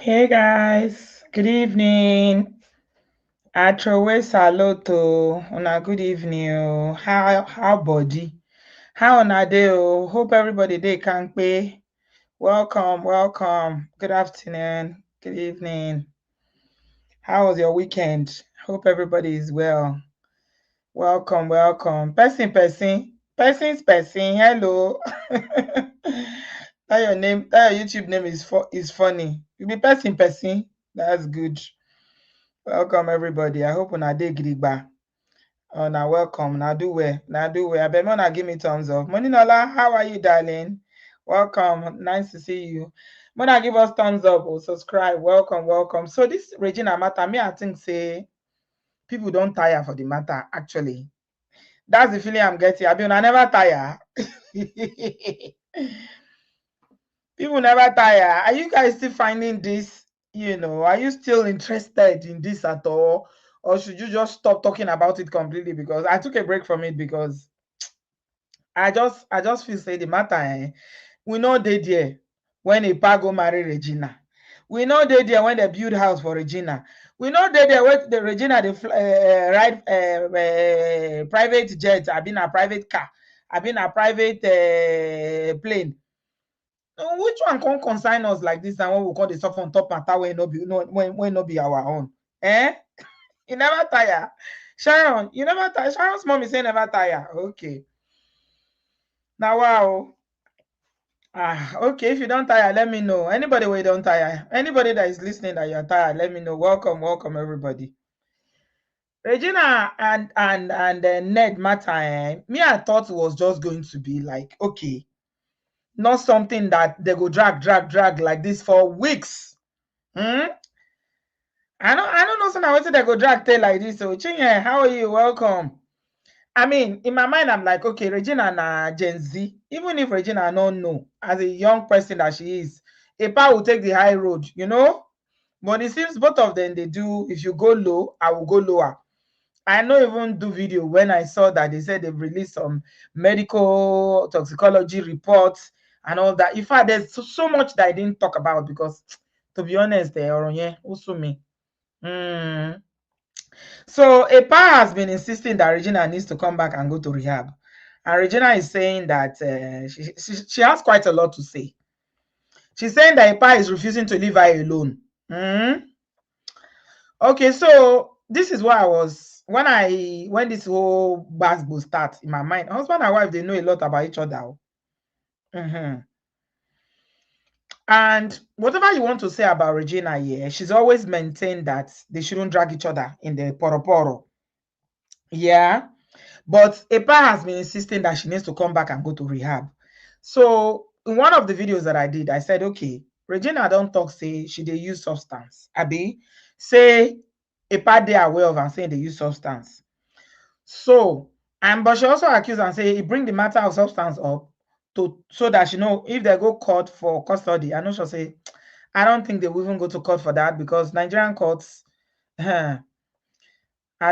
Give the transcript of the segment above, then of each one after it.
Hey guys, good evening. Atrowe saloto. Una good evening. How body? How una dey? Hope everybody dey kampe. Welcome. Good afternoon. Good evening. How was your weekend? Hope everybody is well. Welcome. Person's person. Hello. That your YouTube name is funny. You be person. That's good. Welcome everybody. I hope una dey gidigba. Now welcome. Now do well. I bet Mona give me thumbs up. Moninola, how are you, darling? Welcome. Nice to see you. Mona give us thumbs up or subscribe. Welcome. So this Regina matter, me I think say people don't tire for the matter. Actually, that's the feeling I'm getting. I mean, I never tire. People never tire. Are you guys still finding this? Are you still interested in this at all? Or should you just stop talking about it completely? Because I took a break from it because I just feel say the matter, we know they there when a go marry Regina. We know they there when they build house for Regina. We know they there when the Regina they ride private jet. I've been a private car. I've been a private plane. Which one can consign us like this and when we call the stuff on top matter when no be no when no be our own? Eh? You never tire. Sharon, you never tire. Sharon's mom is saying never tire. Okay. Now wow. Okay, if you don't tire, let me know. Anybody where don't tire, anybody that is listening that you're tired, let me know. Welcome everybody. Regina and Ned matter. Me, I thought it was just going to be like, okay, not something that they go drag like this for weeks. I don't know something I wanted to go drag tail like this. So Chinye, how are you? Welcome. I mean, in my mind, I'm like, okay, Regina na Gen Z. Even if Regina don't know, as a young person that she is, Epa will take the high road, But it seems both of them they do. If you go low, I will go lower. I don't even do video when I saw that they said they've released some medical toxicology reports and all that. In fact, there's so much that I didn't talk about because, to be honest, also me. So Epa has been insisting that Regina needs to come back and go to rehab. And Regina is saying that she has quite a lot to say. She's saying that Epa is refusing to leave her alone. Okay, so this is what I was when this whole basbo starts in my mind. Husband and wife, they know a lot about each other. And whatever you want to say about Regina here, she's always maintained that they shouldn't drag each other in the poro. Yeah. But Epa has been insisting that she needs to come back and go to rehab. So in one of the videos that I did, I said, okay, Regina don't talk, say she they use substance. Abi, say Epa they aware of and saying they use substance. So, but she also accused and say he bring the matter of substance up so that she know if they go court for custody. I know she'll say, I don't think they will even go to court for that because Nigerian courts, I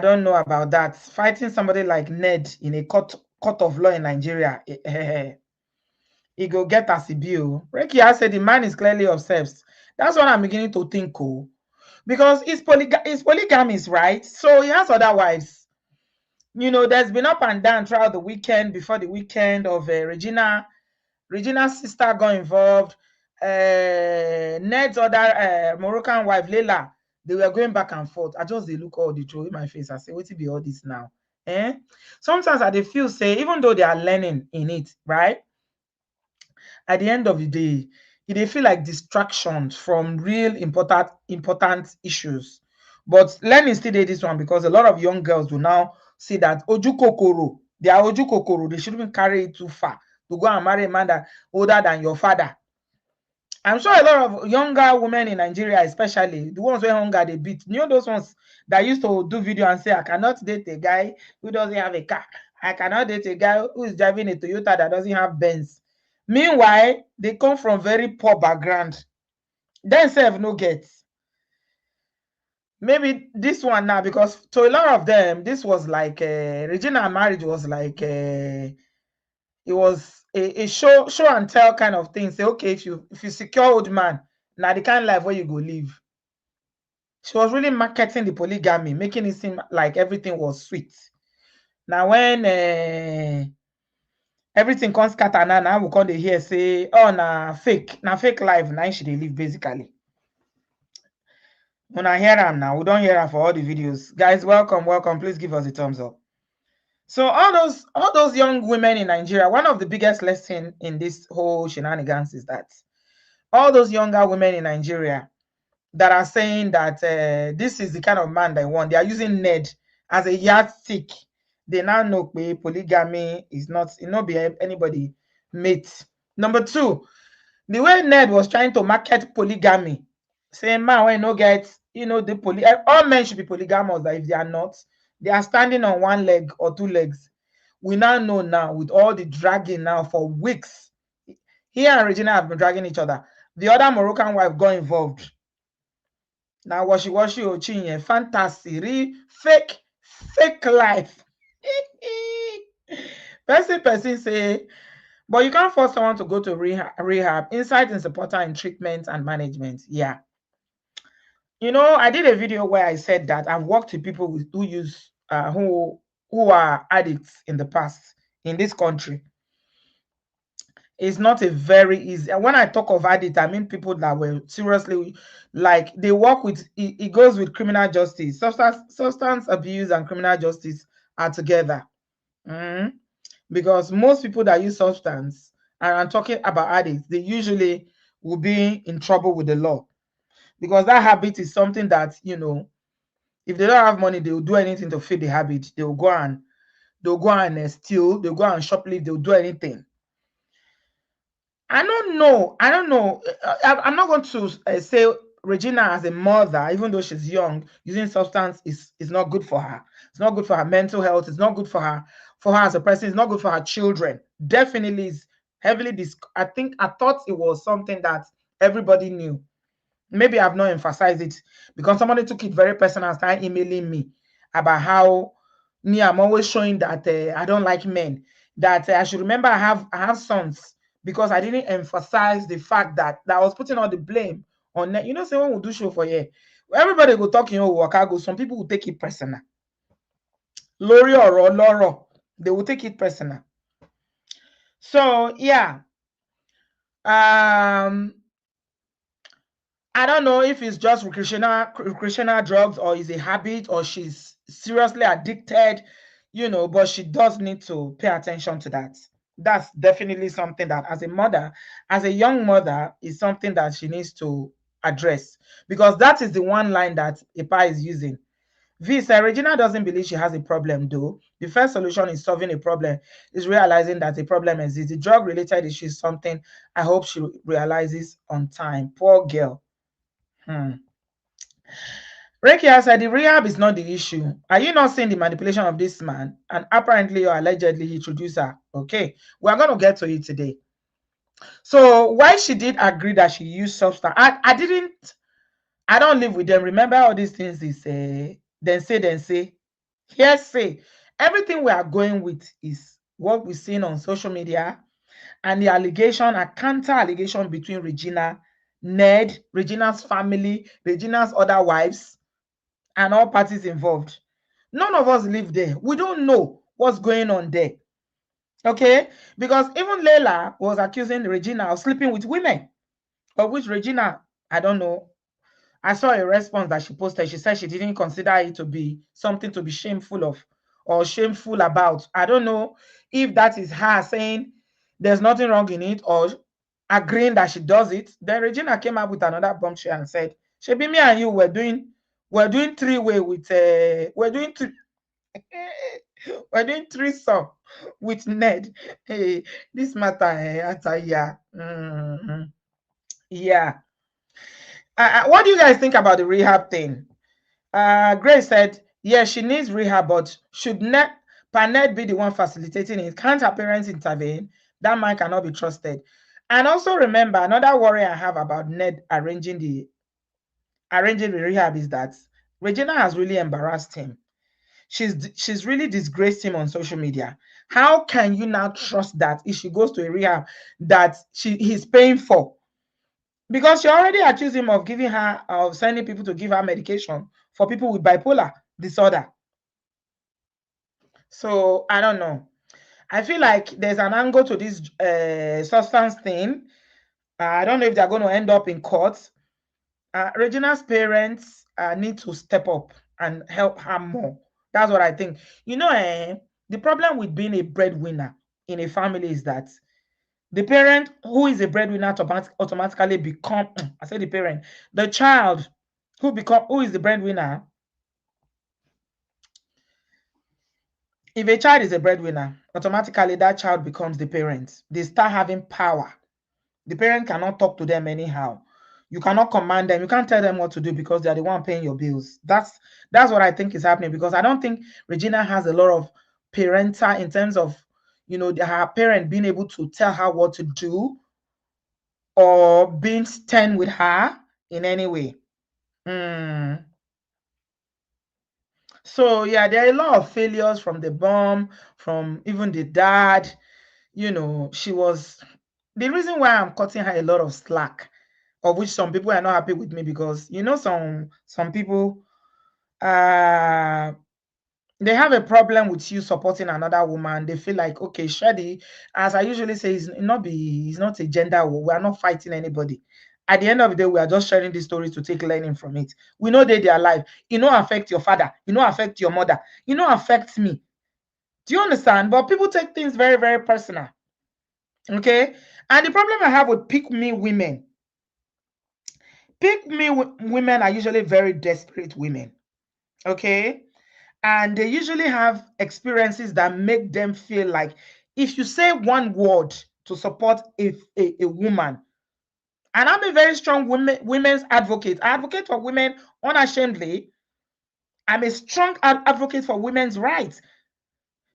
don't know about that. Fighting somebody like Ned in a court of law in Nigeria, he go get as a bill. Reiki has said the man is clearly obsessed. That's what I'm beginning to think, because it's polygamous, right? So he has other wives. There's been up and down throughout the weekend, before the weekend of Regina's sister got involved. Ned's other Moroccan wife, Leila, they were going back and forth. I just they look all the truth in my face. I say, what be all this now? Sometimes I feel say, even though they are learning in it, right? At the end of the day, they feel like distractions from real important issues. But learning still did this one because a lot of young girls will now see that oju kokoro, they are oju kokoro, they shouldn't carry it too far to go and marry a man that older than your father. I'm sure a lot of younger women in Nigeria, especially the ones where hunger they beat, those ones that used to do video and say, I cannot date a guy who doesn't have a car. I cannot date a guy who is driving a Toyota that doesn't have Benz. Meanwhile, they come from very poor background. Then self no get. Maybe this one now, because to a lot of them, this was like Regina marriage was like it was a show and tell kind of thing. Say, okay, if you secure old man, Now the kind of life where you go live. She was really marketing the polygamy, making it seem like everything was sweet. Now when everything comes scatter now we come dey hear say, oh na fake life now she dey live basically. When I hear am now, we don't hear am for all the videos. Guys, welcome. Please give us a thumbs up. So all those young women in Nigeria, one of the biggest lessons in this whole shenanigans is that all those younger women in Nigeria that are saying that this is the kind of man they want, they are using Ned as a yardstick. They now know polygamy is not, it not be anybody mate. Number two, the way Ned was trying to market polygamy, saying man when no get, the all men should be polygamous, that if they are not, they are standing on one leg or two legs. We now know now with all the dragging now for weeks. He and Regina have been dragging each other. The other Moroccan wife got involved. Now washy ochinye fantasy, fake life. person say, but you can't force someone to go to rehab. Insight is important in treatment and management. Yeah. I did a video where I said that I've worked with people who use who are addicts in the past in this country. It's not a very easy. And when I talk of addict, I mean people that were seriously, like, they work with it goes with criminal justice. Substance abuse and criminal justice are together. Because most people that use substance, and I'm talking about addicts, they usually will be in trouble with the law. Because that habit is something that, if they don't have money, they will do anything to feed the habit. They'll go and steal, they'll go and shoplift, they'll do anything. I don't know. I'm not going to say Regina as a mother, even though she's young, using substance is not good for her. It's not good for her mental health. It's not good for her as a person. It's not good for her children. Definitely is heavily I thought it was something that everybody knew. Maybe I've not emphasized it because somebody took it very personal and started emailing me about how I'm always showing that I don't like men. That I should remember I have sons, because I didn't emphasize the fact that I was putting all the blame on them. Someone will do show for you. Everybody will talk, Wakago. Some people will take it personal. Lori or Loro, they will take it personal. So yeah. I don't know if it's just recreational drugs or is a habit or she's seriously addicted, but she does need to pay attention to that. That's definitely something that as a young mother, is something that she needs to address, because that is the one line that Ipa is using. V said Regina doesn't believe she has a problem though. The first solution is solving a problem, is realizing that a problem exists. The drug-related issue is something I hope she realizes on time. Poor girl. Rekia said the rehab is not the issue. Are you not seeing the manipulation of this man? And apparently or allegedly he introduced her. Okay, we're going to get to it today. So why she did agree that she used substance, I don't live with them. Remember all these things is then say. Hearsay. Everything we are going with is what we've seen on social media and the allegation, a counter allegation between Regina, Ned, Regina's family, Regina's other wives, and all parties involved. None of us live there. We don't know what's going on there. Okay? Because even Leila was accusing Regina of sleeping with women, of which Regina, I don't know. I saw a response that she posted. She said she didn't consider it to be something to be shameful of or shameful about. I don't know if that is her saying there's nothing wrong in it or agreeing that she does it. Then Regina came up with another bombshell and said, "Shebi, me and you we're doing three-way with we're doing threesome with Ned. Hey, this matter, yeah. Yeah. What do you guys think about the rehab thing? Grace said, yeah, she needs rehab, but should Ned be the one facilitating it? Can't her parents intervene? That man cannot be trusted. And also remember, another worry I have about Ned arranging the rehab is that Regina has really embarrassed him. She's really disgraced him on social media. How can you now trust that if she goes to a rehab that he's paying for? Because she already accused him of giving her, of sending people to give her medication for people with bipolar disorder. So I don't know. I feel like there's an angle to this substance thing. I don't know if they're going to end up in court. Regina's parents need to step up and help her more. That's what I think. The problem with being a breadwinner in a family is that the parent who is a breadwinner automatically become, I say the parent, the child who is the breadwinner. If a child is a breadwinner, automatically that child becomes the parent. They start having power. The parent cannot talk to them anyhow. You cannot command them. You can't tell them what to do because they're the one paying your bills. That's what I think is happening, because I don't think Regina has a lot of parental in terms of, her parent being able to tell her what to do or being stern with her in any way. So yeah, there are a lot of failures from the mom, from even the dad. She was the reason why I'm cutting her a lot of slack, of which some people are not happy with me, because some people they have a problem with you supporting another woman. They feel like, okay, Shadi, as I usually say, it's not a gender war. We are not fighting anybody. At the end of the day, we are just sharing these stories to take learning from it. We know they are alive. It no affect your father. It no affect your mother. It no affect me. Do you understand? But people take things very, very personal. Okay? And the problem I have with pick-me women, women are usually very desperate women. Okay? And they usually have experiences that make them feel like if you say one word to support a woman, and I'm a very strong women's advocate. I advocate for women unashamedly. I'm a strong advocate for women's rights.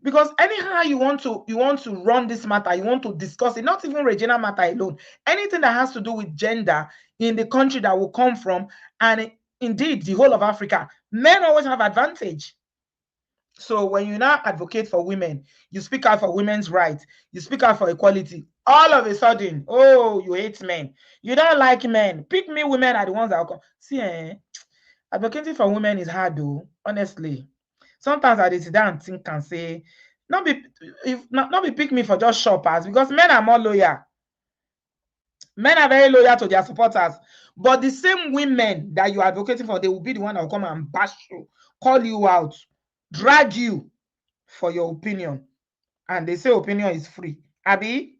Because anyhow you want to run this matter, you want to discuss it, not even Regina matter alone, anything that has to do with gender in the country that will come from, and indeed the whole of Africa, men always have advantage. So when you now advocate for women, you speak out for women's rights, you speak out for equality, all of a sudden, oh, you hate men, you don't like men. Pick me women are the ones that will come. See, advocating for women is hard though, honestly. Sometimes I sit down and think and say, not be pick me for just shoppers, because men are more loyal. Men are very loyal to their supporters. But the same women that you're advocating for, they will be the one that will come and bash you, call you out, drag you for your opinion. And they say opinion is free. Abby?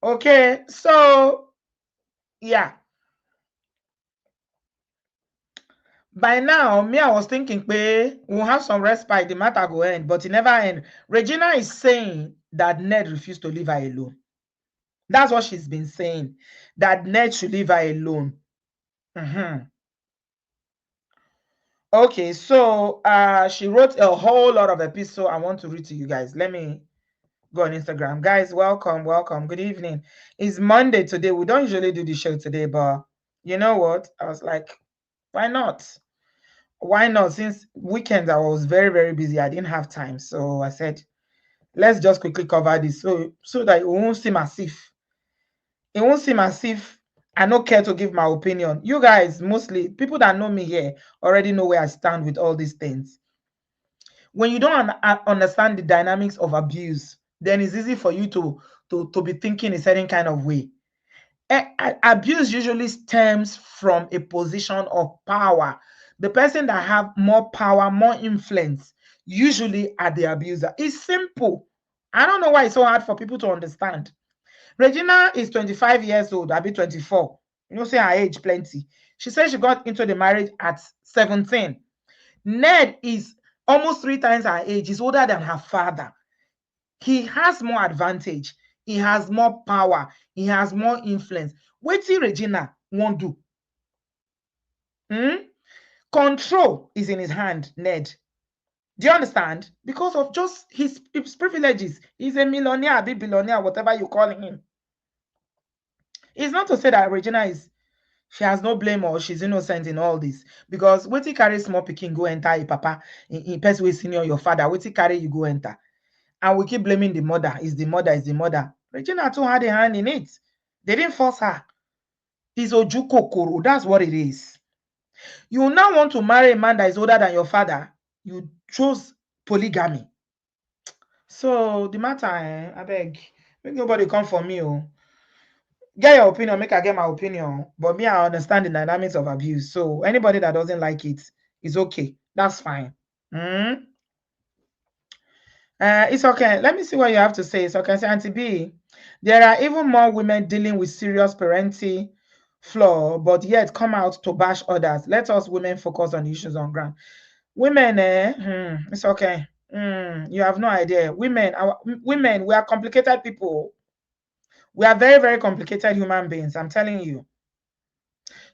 Okay, so yeah. By now, me, I was thinking, we'll have some respite, the matter go end, but it never end. Regina is saying that Ned refused to leave her alone. That's what she's been saying, that Ned should leave her alone. Okay, so she wrote a whole lot of episodes I want to read to you guys. Let me go on Instagram. Guys, welcome. Good evening. It's Monday today. We don't usually do the show today, but you know what? I was like, why not? Why not? Since weekends I was very, very busy. I didn't have time. So I said, let's just quickly cover this so that it won't seem as if I don't care to give my opinion. You guys, mostly people that know me here, already know where I stand with all these things. When you don't understand the dynamics of abuse, then it's easy for you to be thinking a certain kind of way. Abuse usually stems from a position of power. The person that have more power, more influence, usually are the abuser. It's simple. I don't know why it's so hard for people to understand. Regina is 25 years old. I'll be 24. Say her age plenty. She said she got into the marriage at 17. Ned is almost 3 times her age. He's older than her father. He has more advantage. He has more power. He has more influence. Wetin Regina won't do. Control is in his hand, Ned. Do you understand? Because of just his privileges. He's a millionaire, a big billionaire, whatever you call him. It's not to say that Regina she has no blame or she's innocent in all this. Because wetin carry small pikin go enter a papa, in person wey senior your father, wetin carry you go enter. And we keep blaming the mother. Is the mother. Regina too had a hand in it. They didn't force her. It's oju kokoro. That's what it is. You now want to marry a man that is older than your father. You chose polygamy. So the matter, I beg, make nobody come for me. Oh. Get your opinion, make I get my opinion. But me, I understand the dynamics of abuse. So anybody that doesn't like it is okay. That's fine. It's okay. Let me see what you have to say. It's okay. Say, Auntie B, there are even more women dealing with serious parenting flaw, but yet come out to bash others. Let us women focus on the issues on ground. Women, it's okay. You have no idea. Women, we are complicated people. We are very, very complicated human beings. I'm telling you.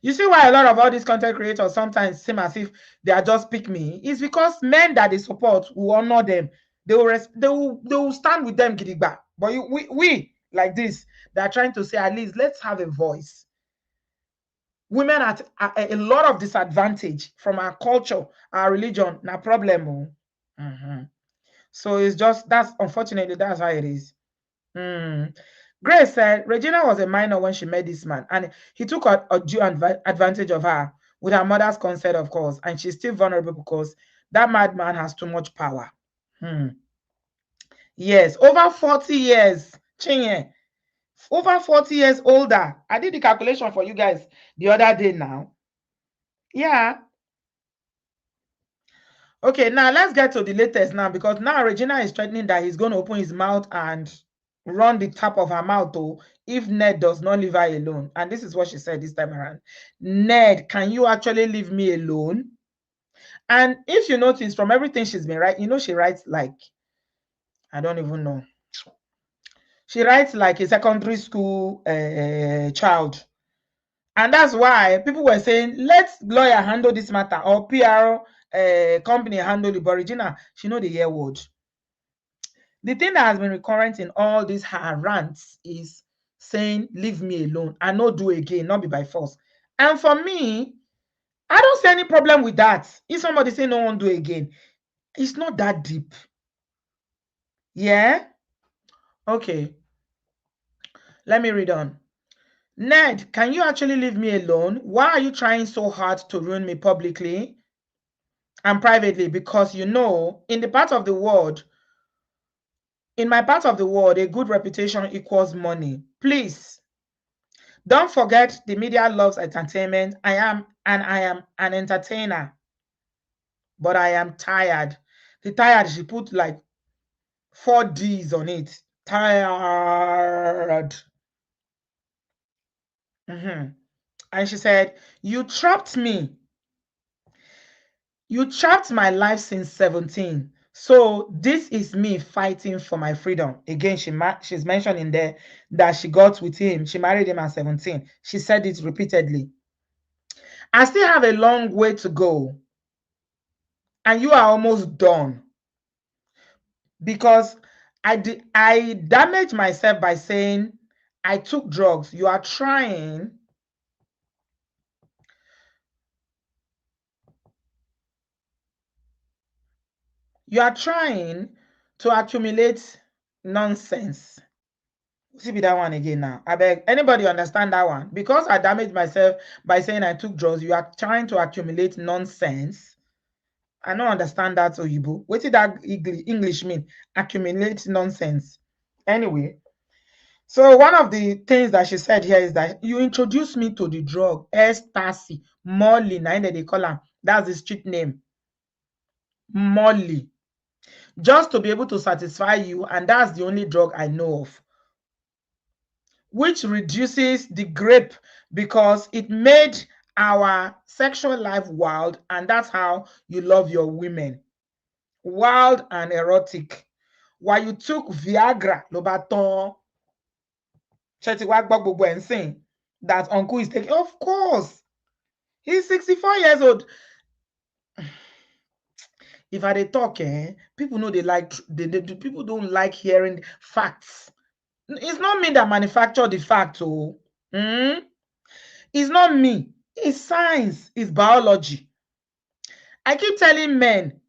You see why a lot of all these content creators sometimes seem as if they are just pick me? It's because men that they support will honor them. They will stand with them, gidigba. But we like this, they are trying to say, at least let's have a voice. Women at a lot of disadvantage from our culture, our religion, na problem. So it's just, that's unfortunately, that's how it is. Grace said Regina was a minor when she met this man, and he took a due advantage of her with her mother's consent, of course, and she's still vulnerable because that madman has too much power. Yes, over 40 years, Chinye, over 40 years older. I did the calculation for you guys the other day now. Yeah. Okay, now let's get to the latest now, because now Regina is threatening that he's going to open his mouth and run the tap of her mouth if Ned does not leave her alone. And this is what she said this time around. Ned, can you actually leave me alone? And if you notice from everything she's been writing, she writes like, I don't even know. She writes like a secondary school child. And that's why people were saying, let lawyer handle this matter or PR company handle it. But Regina, she know the year word. The thing that has been recurrent in all these her rants is saying, leave me alone and not do again, not be by force. And for me, I don't see any problem with that. If somebody say no one do again, it's not that deep. Yeah? Okay. Let me read on. Ned, can you actually leave me alone? Why are you trying so hard to ruin me publicly and privately? Because in the part of the world, in my part of the world, a good reputation equals money. Please, don't forget the media loves entertainment. I am an entertainer, but I am tired. The tired, she put like 4 D's on it. Tired. And she said, you trapped me. You trapped my life since 17. So this is me fighting for my freedom. Again, she's mentioned in there that she got with him. She married him at 17. She said it repeatedly. I still have a long way to go. And you are almost done. Because I damaged myself by saying I took drugs. You are trying to accumulate nonsense. See be that one again now. I beg, anybody understand that one? Because I damaged myself by saying I took drugs, you are trying to accumulate nonsense. I don't understand that, Oyibo. What did that English mean? Accumulate nonsense. Anyway, so one of the things that she said here is that you introduced me to the drug, ecstasy, Molly, they call her. That's the street name. Molly. Just to be able to satisfy you, and that's the only drug I know of, which reduces the grip because it made our sexual life wild, and that's how you love your women. Wild and erotic. While you took Viagra, Lobaton, that uncle is taking. Of course, he's 64 years old. If I talk, people know they like, people don't like hearing facts. It's not me that manufacture the fact. It's not me. It's science. It's biology. I keep telling men,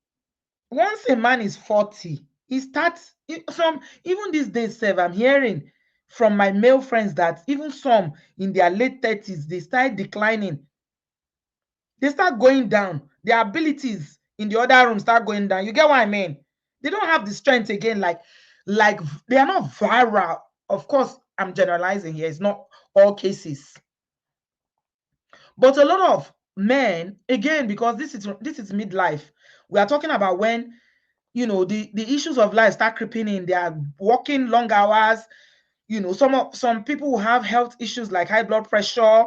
once a man is 40, he starts from, even these days, I'm hearing from my male friends that even some in their late 30s, they start declining. They start going down. Their abilities in the other room start going down. You get what I mean? They don't have the strength again. Like they are not viral. Of course, I'm generalizing here. It's not all cases. But a lot of men, again, because this is midlife. We are talking about when, you know, the issues of life start creeping in. They are working long hours. You know, some people will have health issues like high blood pressure.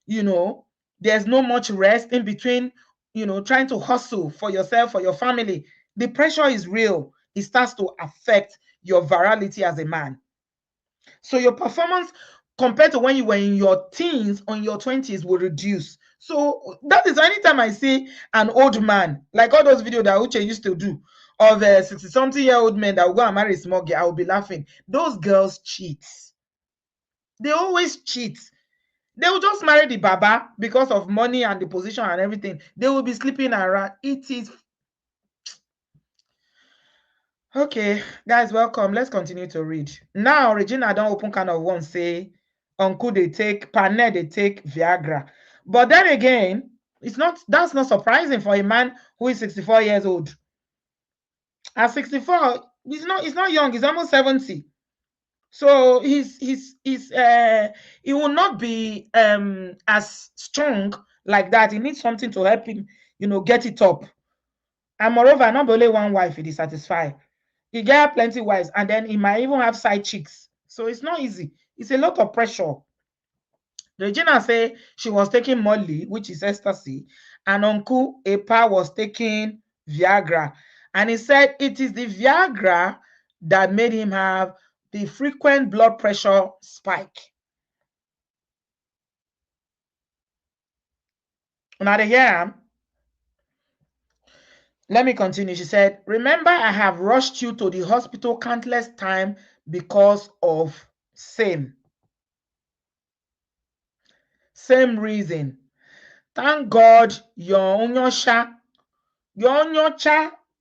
You know, there's no much rest in between, you know, trying to hustle for yourself, for your family. The pressure is real. It starts to affect your virality as a man. So your performance compared to when you were in your teens or in your 20s will reduce. So that is anytime I see an old man, like all those videos that Uche used to do of a 60-something-year-old men that will go and marry a small girl, I will be laughing. Those girls cheat. They always cheat. They will just marry the baba because of money and the position and everything. They will be sleeping around. It is okay, guys. Welcome. Let's continue to read. Now, Regina don't open kind of one say, Uncle they take Panel they take Viagra, but then again, that's not surprising for a man who is 64 years old. At 64, he's not young. He's almost 70. So he will not be as strong like that. He needs something to help him, you know, get it up. And moreover, not only one wife he is satisfied. He get plenty wives, and then he might even have side chicks. So it's not easy. It's a lot of pressure. Regina say she was taking Molly, which is ecstasy, and Uncle Epa was taking Viagra. And he said it is the Viagra that made him have the frequent blood pressure spike. Now they hear him. Let me continue. She said, remember, I have rushed you to the hospital countless times because of same reason. Thank God your Onyosha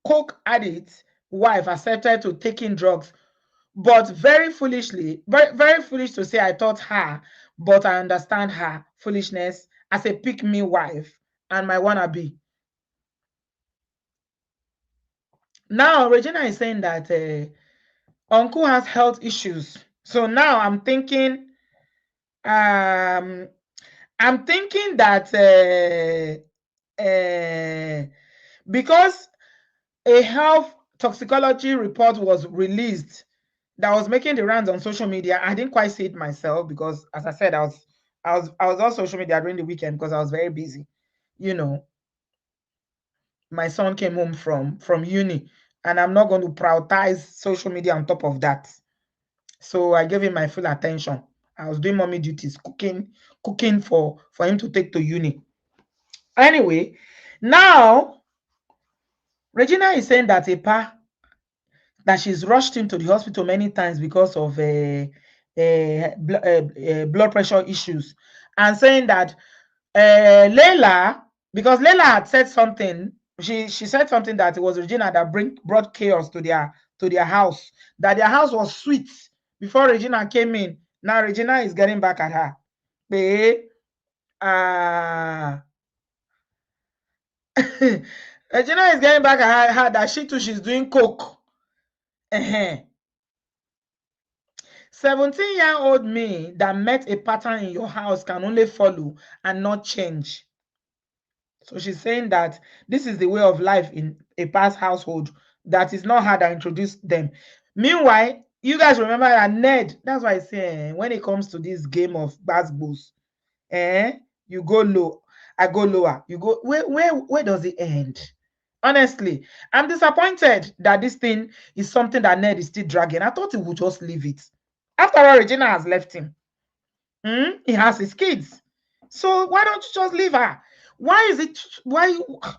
coke addict wife accepted to taking drugs, but very foolishly, very foolish to say I taught her, but I understand her foolishness as a pick-me wife and my wannabe. Now, Regina is saying that Uncle has health issues. So now I'm thinking that because a health toxicology report was released that was making the rounds on social media, I didn't quite see it myself because, as I said, I was on social media during the weekend because I was very busy. You know, my son came home from uni, and I'm not going to prioritize social media on top of that. So I gave him my full attention. I was doing mommy duties, cooking for him to take to uni. Anyway, now Regina is saying that that she's rushed into the hospital many times because of blood pressure issues, and saying that Layla, because Layla had said something, she said something that it was Regina that brought chaos to their house, that their house was sweet before Regina came in. Now Regina is getting back at her. Regina is getting back at her that she's doing coke. 17-year-old me that met a pattern in your house can only follow and not change. So she's saying that this is the way of life in a past household, that is not her that introduced them. Meanwhile, you guys remember that Ned, that's why I say when it comes to this game of basketballs, you go low, I go lower. You go where does it end? Honestly, I'm disappointed that this thing is something that Ned is still dragging. I thought he would just leave it. After all, Regina has left him. He has his kids. So why don't you just leave her? Why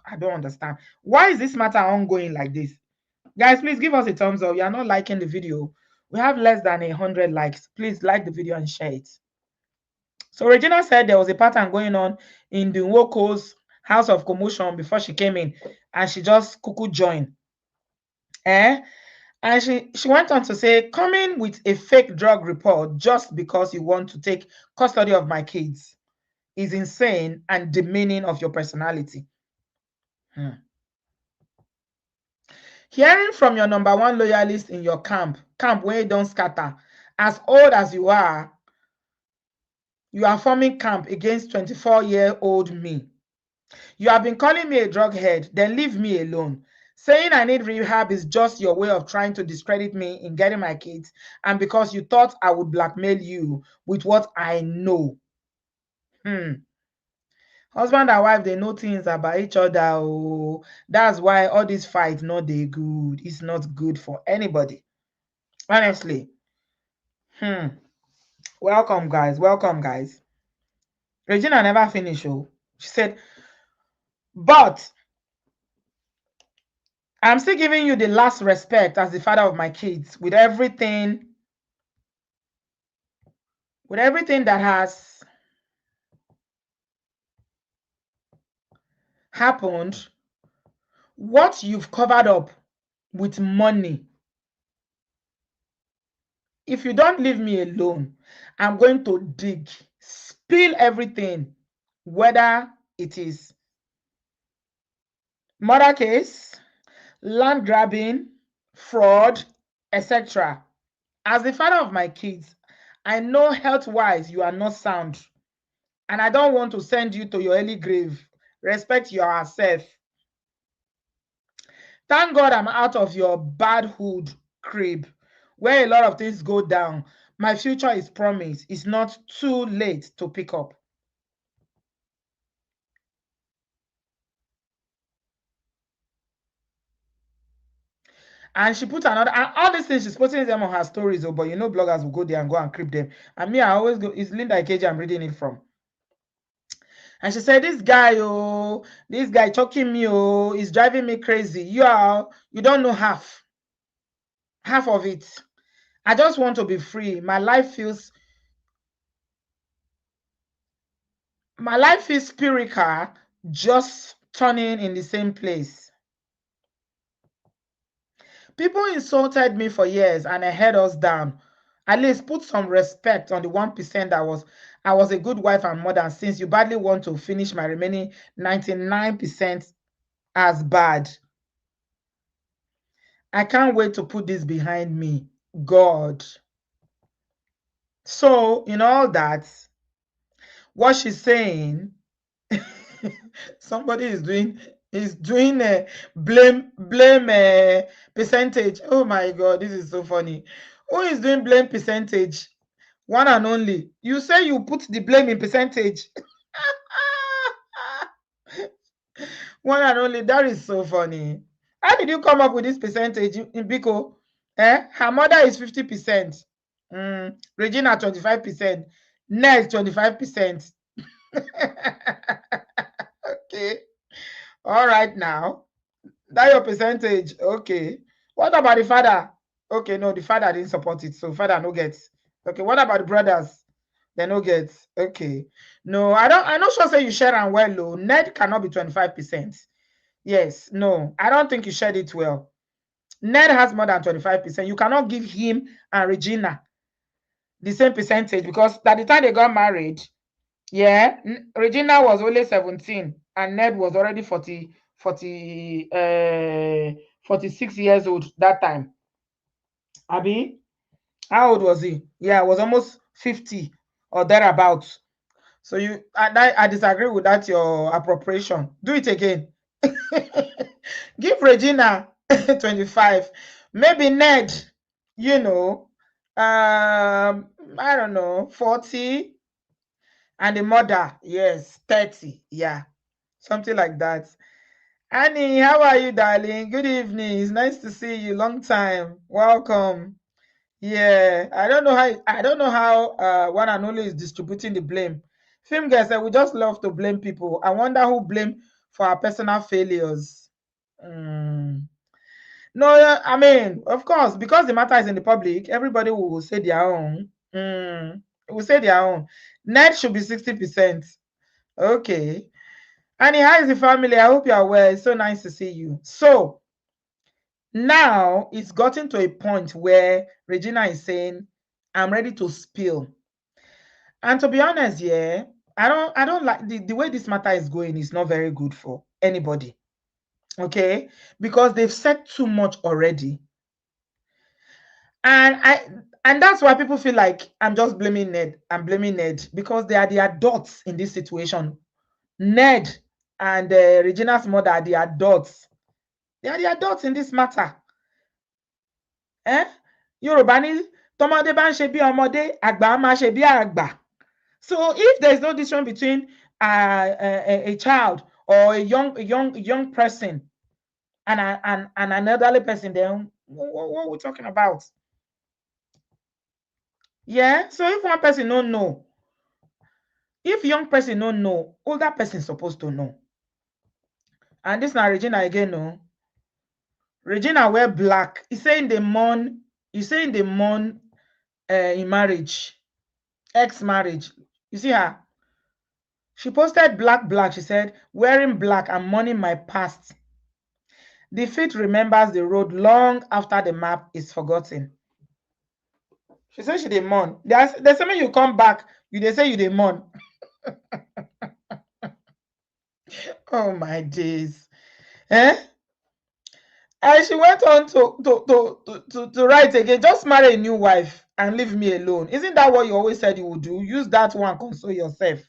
I don't understand. Why is this matter ongoing like this? Guys, please give us a thumbs up. You are not liking the video. We have less than 100 likes. Please like the video and share it. So Regina said there was a pattern going on in the Woko's house of commotion before she came in, and she just cuckoo joined. And she went on to say, coming with a fake drug report just because you want to take custody of my kids is insane and demeaning of your personality. Hearing from your number one loyalist in your camp where you don't scatter, as old as you are forming camp against 24-year-old me. You have been calling me a drug head, then leave me alone. Saying I need rehab is just your way of trying to discredit me in getting my kids, and because you thought I would blackmail you with what I know. Husband and wife, they know things about each other. Oh, that's why all these fights not they good. It's not good for anybody. Honestly. Welcome, guys. Welcome, guys. Regina never finished. Oh, she said, but I'm still giving you the last respect as the father of my kids with everything that has happened. What you've covered up with money. If you don't leave me alone, I'm going to dig, spill everything, whether it is murder case, land grabbing, fraud, etc. As the father of my kids, I know health-wise you are not sound, and I don't want to send you to your early grave. Respect yourself. Thank God I'm out of your bad hood crib, where a lot of things go down. My future is promised. It's not too late to pick up. And she put another, and all these things she's posting them on her stories, oh, but you know bloggers will go there and go and creep them. And me, I always go, it's Linda Ikeji I'm reading it from. And she said, this guy choking me, is driving me crazy. You don't know half of it. I just want to be free. My life feels spiritual, just turning in the same place. People insulted me for years and I held us down. At least put some respect on the 1% that I was a good wife and mother, since you badly want to finish my remaining 99% as bad. I can't wait to put this behind me. God. So, in all that, what she's saying, somebody is doing a blame percentage. Oh my God, this is so funny. Who is doing blame percentage? One and only. You say you put the blame in percentage. One and only. That is so funny. How did you come up with this percentage in Biko? Her mother is 50%. Regina 25%. Ned 25%. Okay. All right now. That your percentage. Okay. What about the father? Okay, no, the father didn't support it. So father no gets. Okay, what about the brothers? They no get. Okay. No, I not sure say you share and well low. Ned cannot be 25%. Yes, no, I don't think you shared it well. Ned has more than 25%. You cannot give him and Regina the same percentage, because by the time they got married, yeah, Regina was only 17 and Ned was already 46 years old that time. Abi, how old was he? Yeah, was almost 50 or thereabouts. So I disagree with that, your appropriation. Do it again. Give Regina 25. Maybe Ned, I don't know, 40. And the mother, yes, 30. Yeah, something like that. Annie, how are you, darling? Good evening. It's nice to see you. Long time. Welcome. Yeah, I don't know how one and only is distributing the blame. Film guys, I would just love to blame people. I wonder who blame for our personal failures. No, I mean, of course, because the matter is in the public, everybody will say their own. Will say their own. Net should be 60%. Okay. Annie, how is the family? I hope you are well. It's so nice to see you. So, Now it's gotten to a point where Regina is saying, I'm ready to spill. And to be honest, yeah, I don't like the way this matter is going is not very good for anybody. Okay? Because they've said too much already. And that's why people feel like I'm just blaming Ned. I'm blaming Ned because they are the adults in this situation. Ned and Regina's mother are the adults. They are the adults in this matter. Eh? Yorùbá ní tọmọdé bá ń ṣe bí ọmọdé, àgbà á máa ṣe bí àgbà. So if there's no difference between a child or a young person and an elderly person, then what are we talking about? Yeah. So if one person don't know, if young person don't know, older person supposed to know. And this now Regina again, no. Regina wear black. He's saying they mourn. He's saying they mourn in marriage, ex-marriage. You see her? She posted black. She said, wearing black and mourning my past. The feet remembers the road long after the map is forgotten. She said she did mourn. There's something you come back, they say you did mourn. Oh my days. Eh? And she went on to write again, just marry a new wife and leave me alone. Isn't that what you always said you would do? Use that one, console yourself.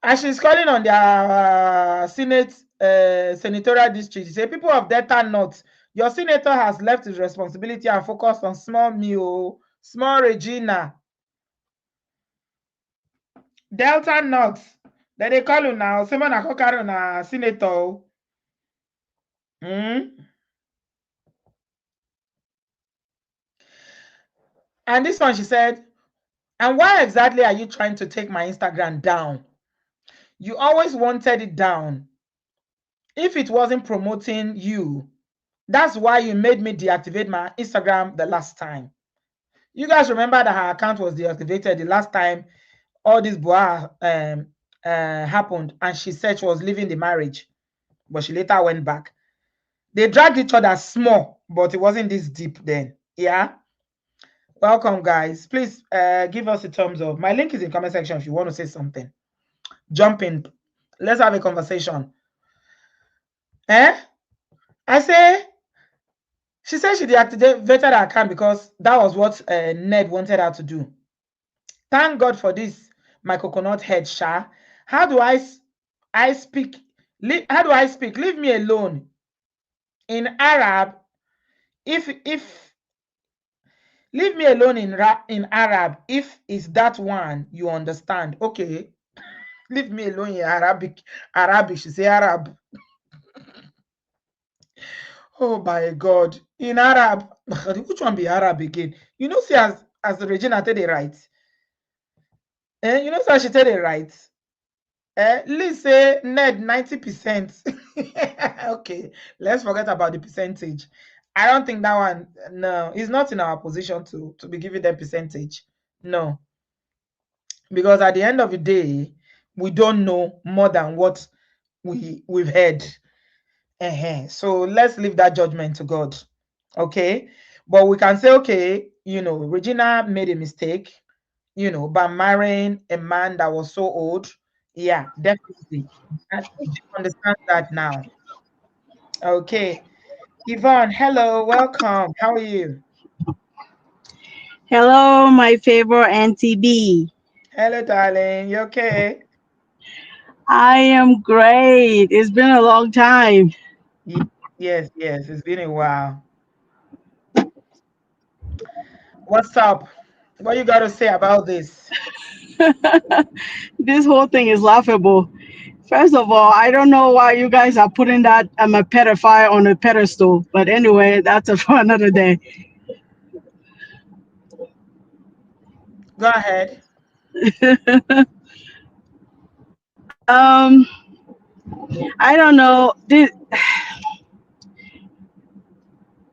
And she's calling on their senatorial district. She say, people of Delta North, your senator has left his responsibility and focused on small Mio, small Regina. Delta North, then they call you now. Someone I call na senator. Mm? And this one, she said, and why exactly are you trying to take my Instagram down? You always wanted it down. If it wasn't promoting you, that's why you made me deactivate my Instagram the last time. You guys remember that her account was deactivated the last time all this boa happened, and she said she was leaving the marriage, but she later went back. They dragged each other small, but it wasn't this deep then. Yeah. Welcome, guys. Please give us a thumbs up. My link is in the comment section if you want to say something. Jump in. Let's have a conversation. Eh? I say, she said she deactivated her account because that was what Ned wanted her to do. Thank God for this, my coconut head, Sha. How do I speak? How do I speak? Leave me alone. In Arab, if leave me alone in Arab, if it's that one you understand. Okay. Leave me alone in Arabic. She say Arab. Oh my God. In Arab. Which one be Arab again? You know, see as the Regina tell it right. You know, so she tell it right. Let's say Ned 90%. Okay, let's forget about the percentage. I don't think that one, no, it's not in our position to be giving them percentage. No. Because at the end of the day, we don't know more than what we've heard. So let's leave that judgment to God. Okay. But we can say, okay, Regina made a mistake, by marrying a man that was so old. Yeah, definitely. And she understands that now. Okay. Yvonne, hello, welcome. How are you? Hello, my favorite Auntie B. Hello, darling. You okay? I am great. It's been a long time. Yes. It's been a while. What's up? What you got to say about this? This whole thing is laughable. First of all, I don't know why you guys are putting that I'm a pedophile on a pedestal. But anyway, that's for another day. Go ahead. um, I don't know.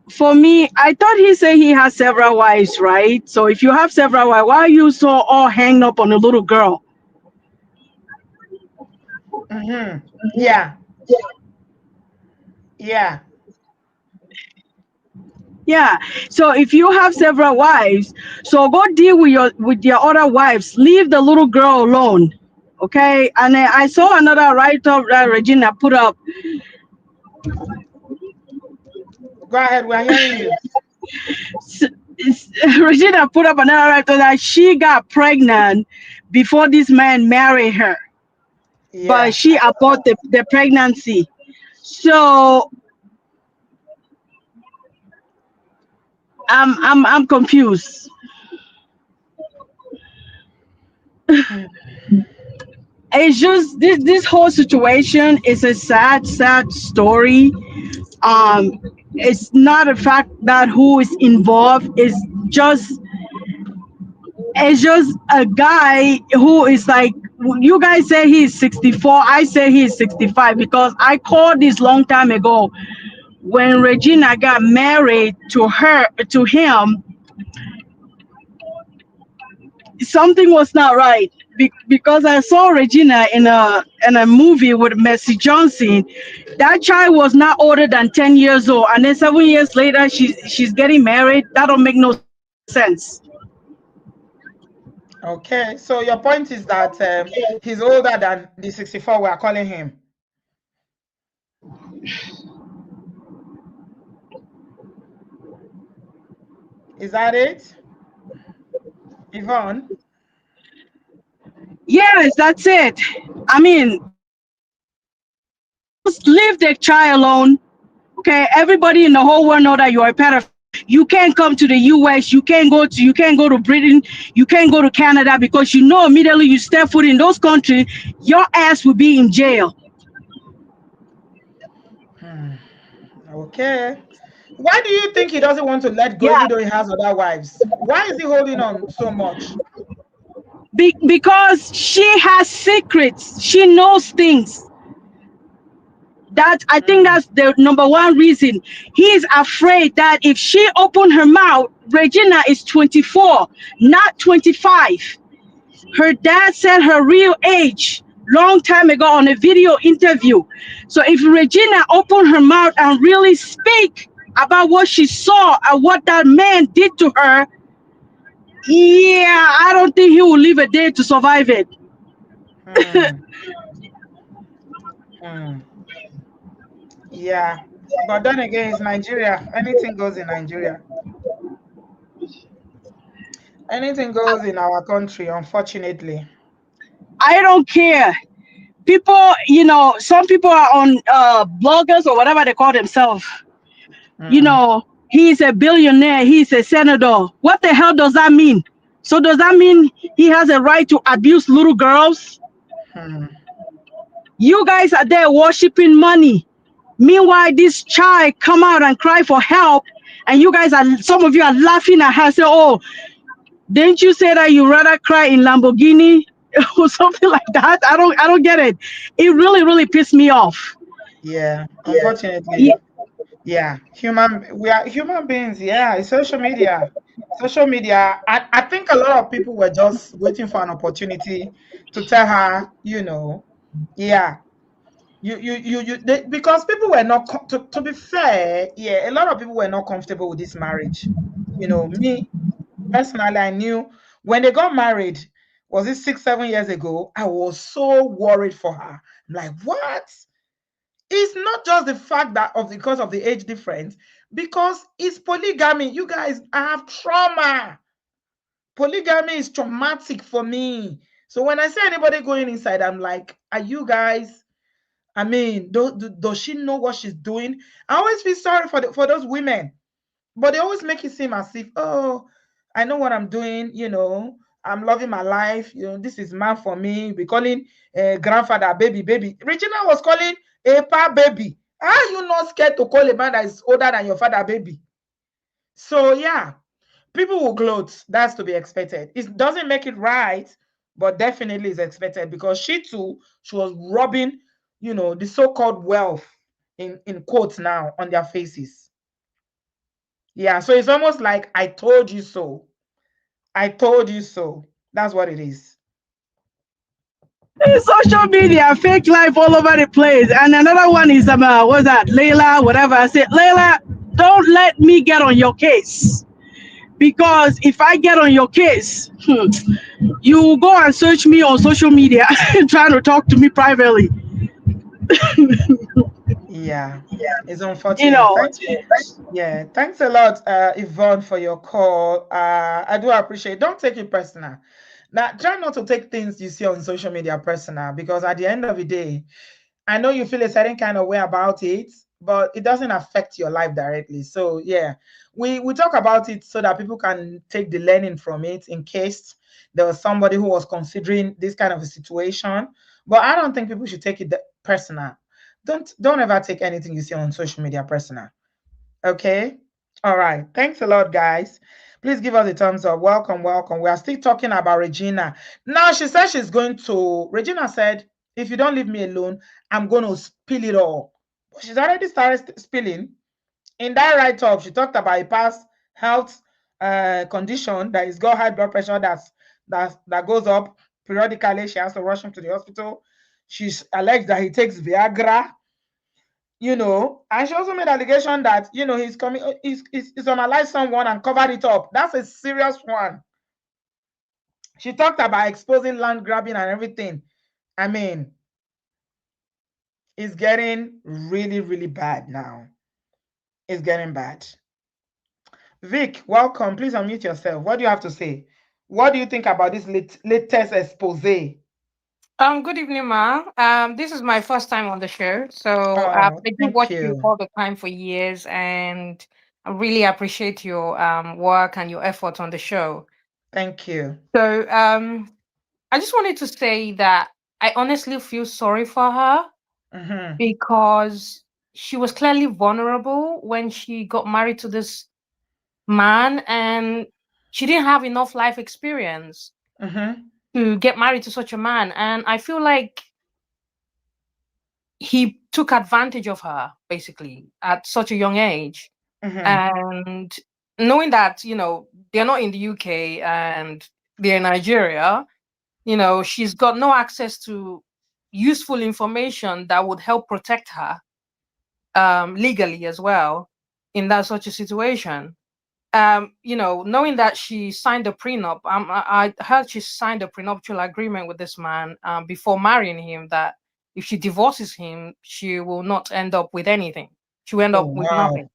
For me, I thought he said he has several wives, right? So if you have several wives, why are you so all hanged up on a little girl? Mm-hmm. Yeah. Yeah. Yeah. So if you have several wives, so go deal with your other wives. Leave the little girl alone. Okay. And then I saw another write up that Regina put up. Go ahead, we're hearing you. S- Regina put up another write up that she got pregnant before this man married her, but Yeah. she aborted the pregnancy. So I'm confused. Hmm. It's just this whole situation is a sad story. um it's not a fact that who is involved. It's just a guy who is like, you guys say he's 64, I say he's 65, because I called this long time ago when Regina got married to him. Something was not right, because I saw Regina in a movie with Mercy Johnson. That child was not older than 10 years old, and then 7 years later she's getting married. That don't make no sense. Okay. So your point is that he's older than the 64 we are calling him. Is that it, Yvonne? Yes, that's it. I mean, just leave the child alone. Okay, everybody in the whole world know that you are a pedophile. You can't come to the US, you can't go to Britain, you can't go to Canada, because you know immediately you step foot in those countries, your ass will be in jail. Hmm. Okay. Why do you think he doesn't want to let go, Yeah, even though he has other wives? Why is he holding on so much? because she has secrets. She knows things. That I think Hmm. that's the number one reason. He's afraid that if she opened her mouth, Regina is 24, not 25. Her dad said her real age long time ago on a video interview. So if Regina opened her mouth and really speak about what she saw and what that man did to her, yeah, I don't think he will live a day to survive it. Hmm. Hmm. Yeah. But then again, it's Nigeria. Anything goes in Nigeria. Anything goes in our country, unfortunately. I don't care. People, some people are on bloggers or whatever they call themselves. Hmm. He's a billionaire, he's a senator. What the hell does that mean? So does that mean he has a right to abuse little girls? Hmm. You guys are there worshiping money. Meanwhile, this child come out and cry for help, and some of you are laughing at her. Say, "Oh, didn't you say that you rather cry in Lamborghini or something like that?" I don't get it. It really, really pissed me off. Yeah. Yeah, Unfortunately. Yeah. We are human beings. Yeah. It's social media. Social media. I think a lot of people were just waiting for an opportunity to tell her, yeah. Because people were not to be fair, yeah, a lot of people were not comfortable with this marriage. Me personally, I knew when they got married, was it 6 7 years ago, I was so worried for her. I'm like, what? It's not just the fact that because of the age difference, because it's polygamy. You guys, I have trauma. Polygamy is traumatic for me. So when I see anybody going inside, I'm like, are you guys, I mean, does she know what she's doing? I always feel sorry for those women, but they always make it seem as if, oh, I know what I'm doing. I'm loving my life. This is man for me. We calling grandfather baby, baby. Regina was calling Apa baby. Are you not scared to call a man that is older than your father baby? So yeah, people will gloat. That's to be expected. It doesn't make it right, but definitely is expected because she was robbing, the so-called wealth in quotes now on their faces. Yeah, so it's almost like I told you so. I told you so. That's what it is. social media, fake life all over the place. And another one is what's that? Layla, whatever. I said, Layla. don't let me get on your case. Because if I get on your case, you will go and search me on social media trying to talk to me privately. Yeah, it's You unfortunate. know, Yeah, thanks a lot, Yvonne, for your call. I do appreciate. Don't take it personal. Now, try not to take things you see on social media personal, because at the end of the day, I know you feel a certain kind of way about it, but it doesn't affect your life directly. So yeah, we talk about it so that people can take the learning from it in case there was somebody who was considering this kind of a situation. But I don't think people should take it personal. Don't ever take anything you see on social media personal. Okay. All right. Thanks a lot, guys. Please give us a thumbs up. Welcome, welcome. We are still talking about Regina. Now, she said she's going to, Regina said, if you don't leave me alone, I'm going to spill it all. But she's already started spilling. In that write up, she talked about a past health condition that is got high blood pressure that goes up periodically. She has to rush him to the hospital. She's alleged that he takes Viagra, and she also made allegation that he's coming, he's analyzed someone and covered it up. That's a serious one. She talked about exposing land grabbing and everything. I mean, it's getting really, really bad now. It's getting bad. Vic, welcome. Please unmute yourself. What do you have to say? What do you think about this latest expose? Good evening, Ma. This is my first time on the show, so Oh, I do thank watch you you. all the time for years, and I really appreciate your work and your effort on the show. Thank you. So, I just wanted to say that I honestly feel sorry for her Mm-hmm. because she was clearly vulnerable when she got married to this man, and she didn't have enough life experience Mm-hmm. to get married to such a man, and I feel like he took advantage of her basically at such a young age. Mm-hmm. And knowing that, they're not in the UK and they're in Nigeria, she's got no access to useful information that would help protect her legally as well in that such a situation. Knowing that she signed a prenup, I heard she signed a prenuptial agreement with this man before marrying him, that if she divorces him, she will not end up with anything. She will end Oh, up with wow. nothing.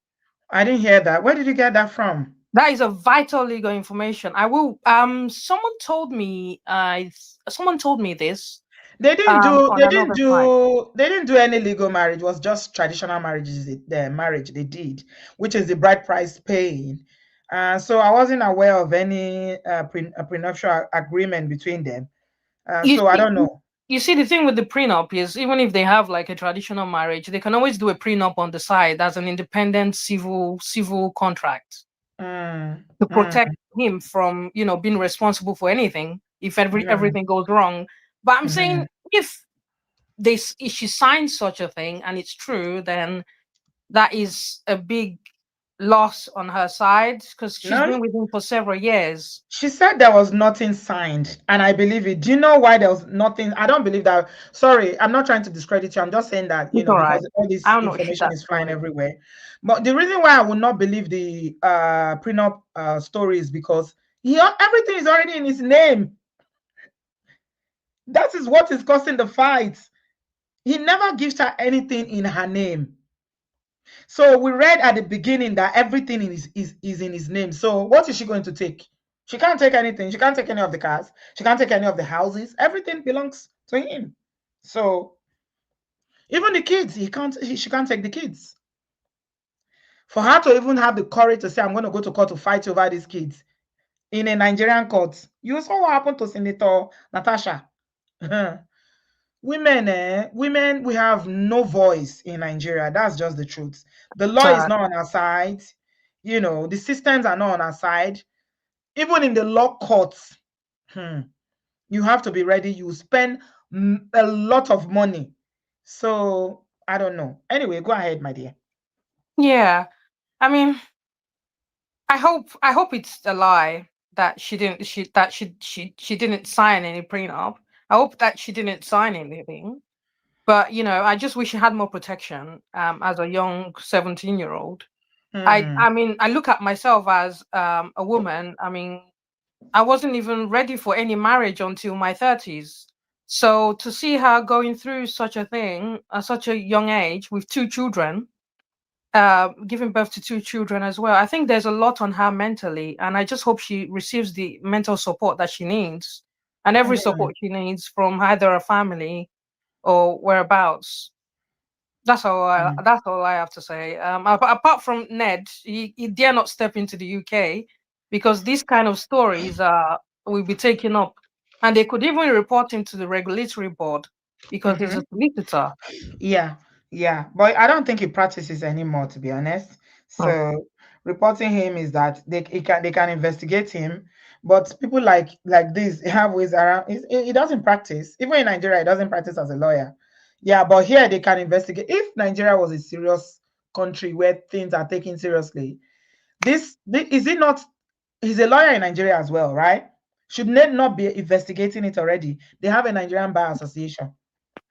I didn't hear that. Where did you get that from? That is a vital legal information. I will. Someone told me this They didn't do on they didn't another site. do they didn't do any legal marriage. It was just traditional marriages. The marriage they did, which is the bride price paying. So I wasn't aware of any prenuptial agreement between them. You So I see, don't know. you see, the thing with the prenup is, even if they have like a traditional marriage, they can always do a prenup on the side as an independent civil contract Mm, to protect mm, him from being responsible for anything if mm, everything goes wrong. But I'm saying, mhm. if if she signs such a thing and it's true, then that is a big loss on her side because she's No, been with him for several years. she said there was nothing signed, and I believe it. Do you know why there was nothing? I don't believe that. Sorry, I'm not trying to discredit you. I'm just saying that, It's all right. because all this I'm not sure information that is flying story. everywhere. But the reason why I would not believe the prenup story is because everything is already in his name. That is what is causing the fight. He never gives her anything in her name. So we read at the beginning that everything is in his name. So what is she going to take? She can't take anything. She can't take any of the cars. She can't take any of the houses. Everything belongs to him. So even the kids, she can't take the kids. For her to even have the courage to say, I'm going to go to court to fight over these kids in a Nigerian court. You saw what happened to Senator Natasha. Women, we have no voice in Nigeria. That's just the truth. The law is Sad. not on our side. The systems are not on our side. Even in the law courts, hmm, you have to be ready. You spend a lot of money. So I don't know. Anyway, go ahead, my dear. Yeah. I mean, I hope it's a lie that she didn't sign any prenup. I hope that she didn't sign anything. But I just wish she had more protection as a young 17-year-old. Mm-hmm. I mean, I look at myself as a woman. I mean, I wasn't even ready for any marriage until my 30s. So to see her going through such a thing at such a young age with two children, giving birth to two children as well, I think there's a lot on her mentally. And I just hope she receives the mental support that she needs and every support she needs from either a family or whereabouts. That's all I have to say. Apart from Ned, he dare not step into the UK because these kind of stories will be taken up, and they could even report him to the regulatory board because he's Mm-hmm. a solicitor. Yeah, yeah. But I don't think he practices anymore, to be honest. Oh, So reporting him is that they can investigate him. But people like this have ways around. He doesn't practice. Even in Nigeria, he doesn't practice as a lawyer. Yeah, but here they can investigate. If Nigeria was a serious country where things are taken seriously, this is it not? He's a lawyer in Nigeria as well, right? Should Ned not be investigating it already? They have a Nigerian Bar Association.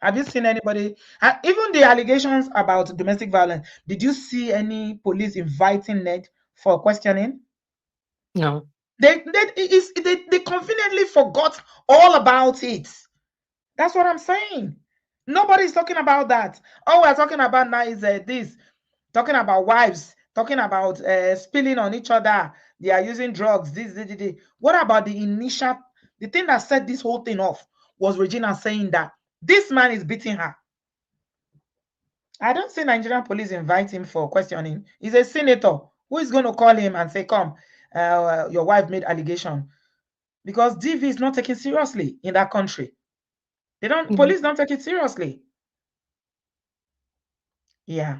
Have you seen anybody? Even the allegations about domestic violence, did you see any police inviting Ned for questioning? no. They conveniently forgot all about it. That's what I'm saying. Nobody's talking about that. All we're talking about now is this, talking about wives, talking about spilling on each other. They are using drugs. This. What about the thing that set this whole thing off was Regina saying that this man is beating her. I don't see Nigerian police invite him for questioning. He's a senator. Who is going to call him and say, "Come, your wife made allegation"? Because DV is not taken seriously in that country. They don't. Mhm. Police don't take it seriously. Yeah,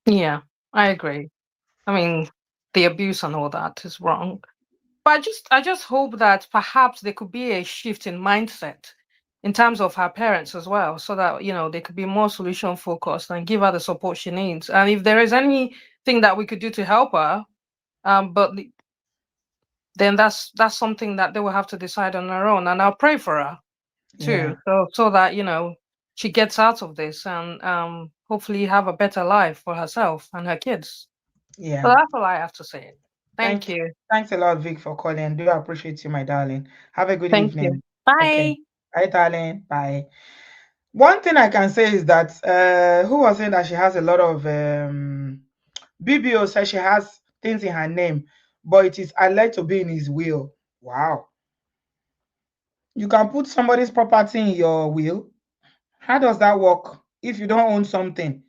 Yeah, I agree. I mean, the abuse and all that is wrong. But I just hope that perhaps there could be a shift in mindset in terms of her parents as well, so that they could be more solution focused and give her the support she needs. And if there is anything that we could do to help her, but then that's something that they will have to decide on their own. And I'll pray for her too, yeah, so that she gets out of this and hopefully have a better life for herself and her kids. So yeah. that's all I have to say. Thank Thank you. you. Thanks a lot, Vic, for calling. Do appreciate you, my darling. Have a good Thank you. evening. Okay. Bye. Bye, darling. Bye. One thing I can say is that who was saying that she has a lot of BBO says she has things in her name, but it is alleged to be in his will. Wow. You can put somebody's property in your will. How does that work? If you don't own something,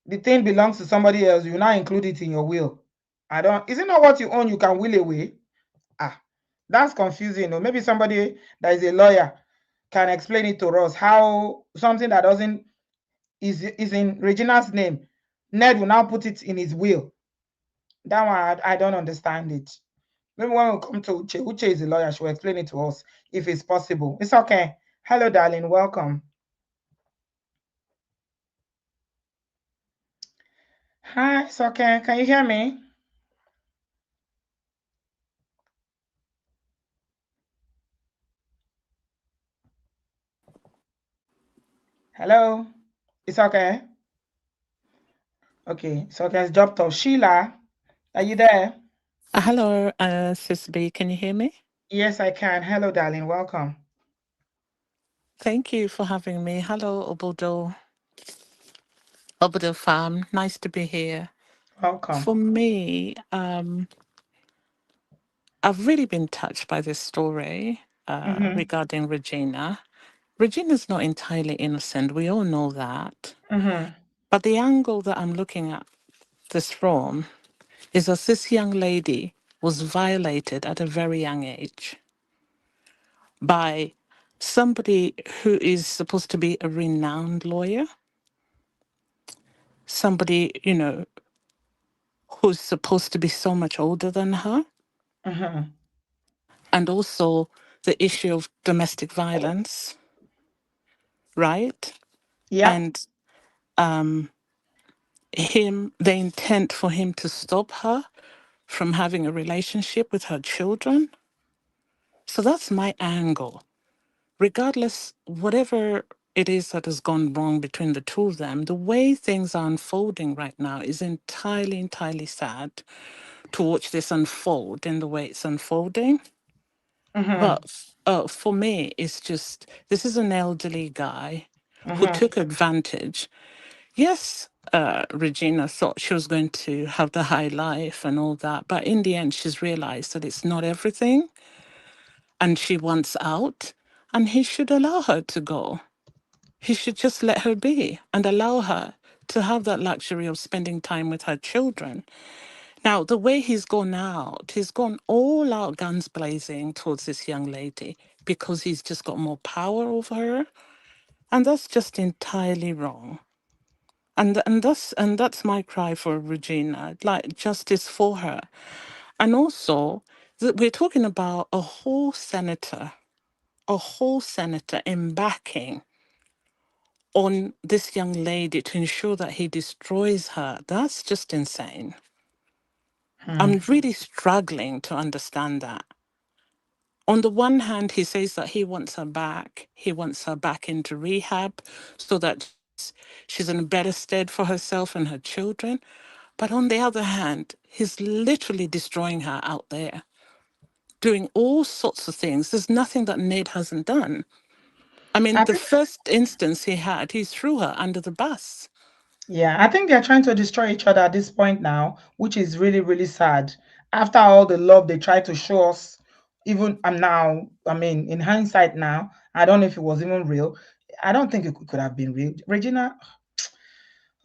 the thing belongs to somebody else, you now include it in your will. I don't, is it not what you own you can will away? Ah, that's confusing. Or maybe somebody that is a lawyer can explain it to us how something that doesn't is in Regina's name, Ned will now put it in his will. That one I don't understand it. Maybe when we come to Uche is a lawyer, she will explain it to us if it's possible. It's okay. Hello, darling. Welcome. Hi, it's okay. Can you hear me? Hello. It's okay. Okay. It's okay. It's dropped off. Sheila, are you there? Hello, Sis B. Can you hear me? Yes, I can. Hello, darling. Welcome. Thank you for having me. Hello, Obodo fam. Nice to be here. Welcome. For me, I've really been touched by this story Mm-hmm. regarding Regina. Regina's not entirely innocent. We all know that. Mm-hmm. But the angle that I'm looking at this from is that this young lady was violated at a very young age by somebody who is supposed to be a renowned lawyer, somebody, who's supposed to be so much older than her, Mm-hmm. and also the issue of domestic violence, right? Yep. And the intent for him to stop her from having a relationship with her children. So that's my angle. Regardless, whatever it is that has gone wrong between the two of them. The way things are unfolding right now is entirely, entirely sad to watch this unfold in the way it's unfolding. Mm-hmm. But for me, it's just this is an elderly guy who Mm-hmm. took advantage. Yes, Regina thought she was going to have the high life and all that, but in the end, she's realized that it's not everything and she wants out, and he should allow her to go. He should just let her be and allow her to have that luxury of spending time with her children. Now, the way he's gone all out guns blazing towards this young lady because he's just got more power over her. And that's just entirely wrong. And that's my cry for Regina, like justice for her. And also that we're talking about a whole senator in backing on this young lady to ensure that he destroys her. That's just insane. Hmm. I'm really struggling to understand that. On the one hand, he says that he wants her back. He wants her back into rehab so that she's in a better stead for herself and her children. But on the other hand, he's literally destroying her out there, doing all sorts of things. There's nothing that Ned hasn't done. I mean, I the think, first instance he had, he threw her under the bus. yeah, I think they're trying to destroy each other at this point now, which is really, really sad. After all the love they tried to show us, even now, I mean, in hindsight now, I don't know if it was even real. I don't think it could have been real. Regina,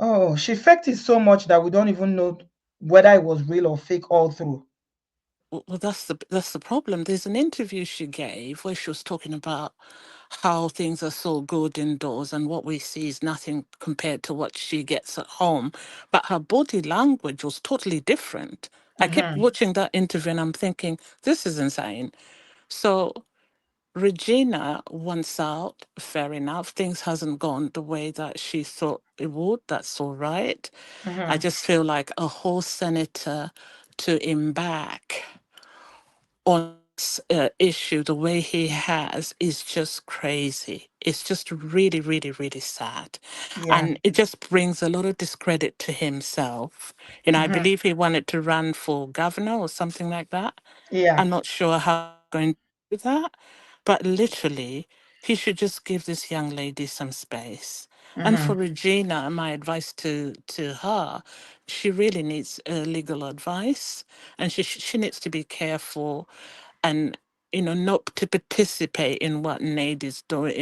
oh, she faked it so much that we don't even know whether it was real or fake all through. Well, that's the problem. There's an interview she gave where she was talking about how things are so good indoors and what we see is nothing compared to what she gets at home. But her body language was totally different. I kept Mm-hmm. watching that interview and I'm thinking, this is insane. So Regina wants out, fair enough. Things hasn't gone the way that she thought it would. That's all right. I Mm-hmm. just feel like a whole senator to him back on this issue the way he has is just crazy. It's just really, really, really sad. Yeah. And it just brings a lot of discredit to himself. I Mm-hmm. believe he wanted to run for governor or something like that. Yeah. I'm not sure how he's going to do that, but literally, he should just give this young lady some space. And Mm-hmm. for Regina, my advice to her, she really needs legal advice, and she needs to be careful, and not to participate in what Nade is doing,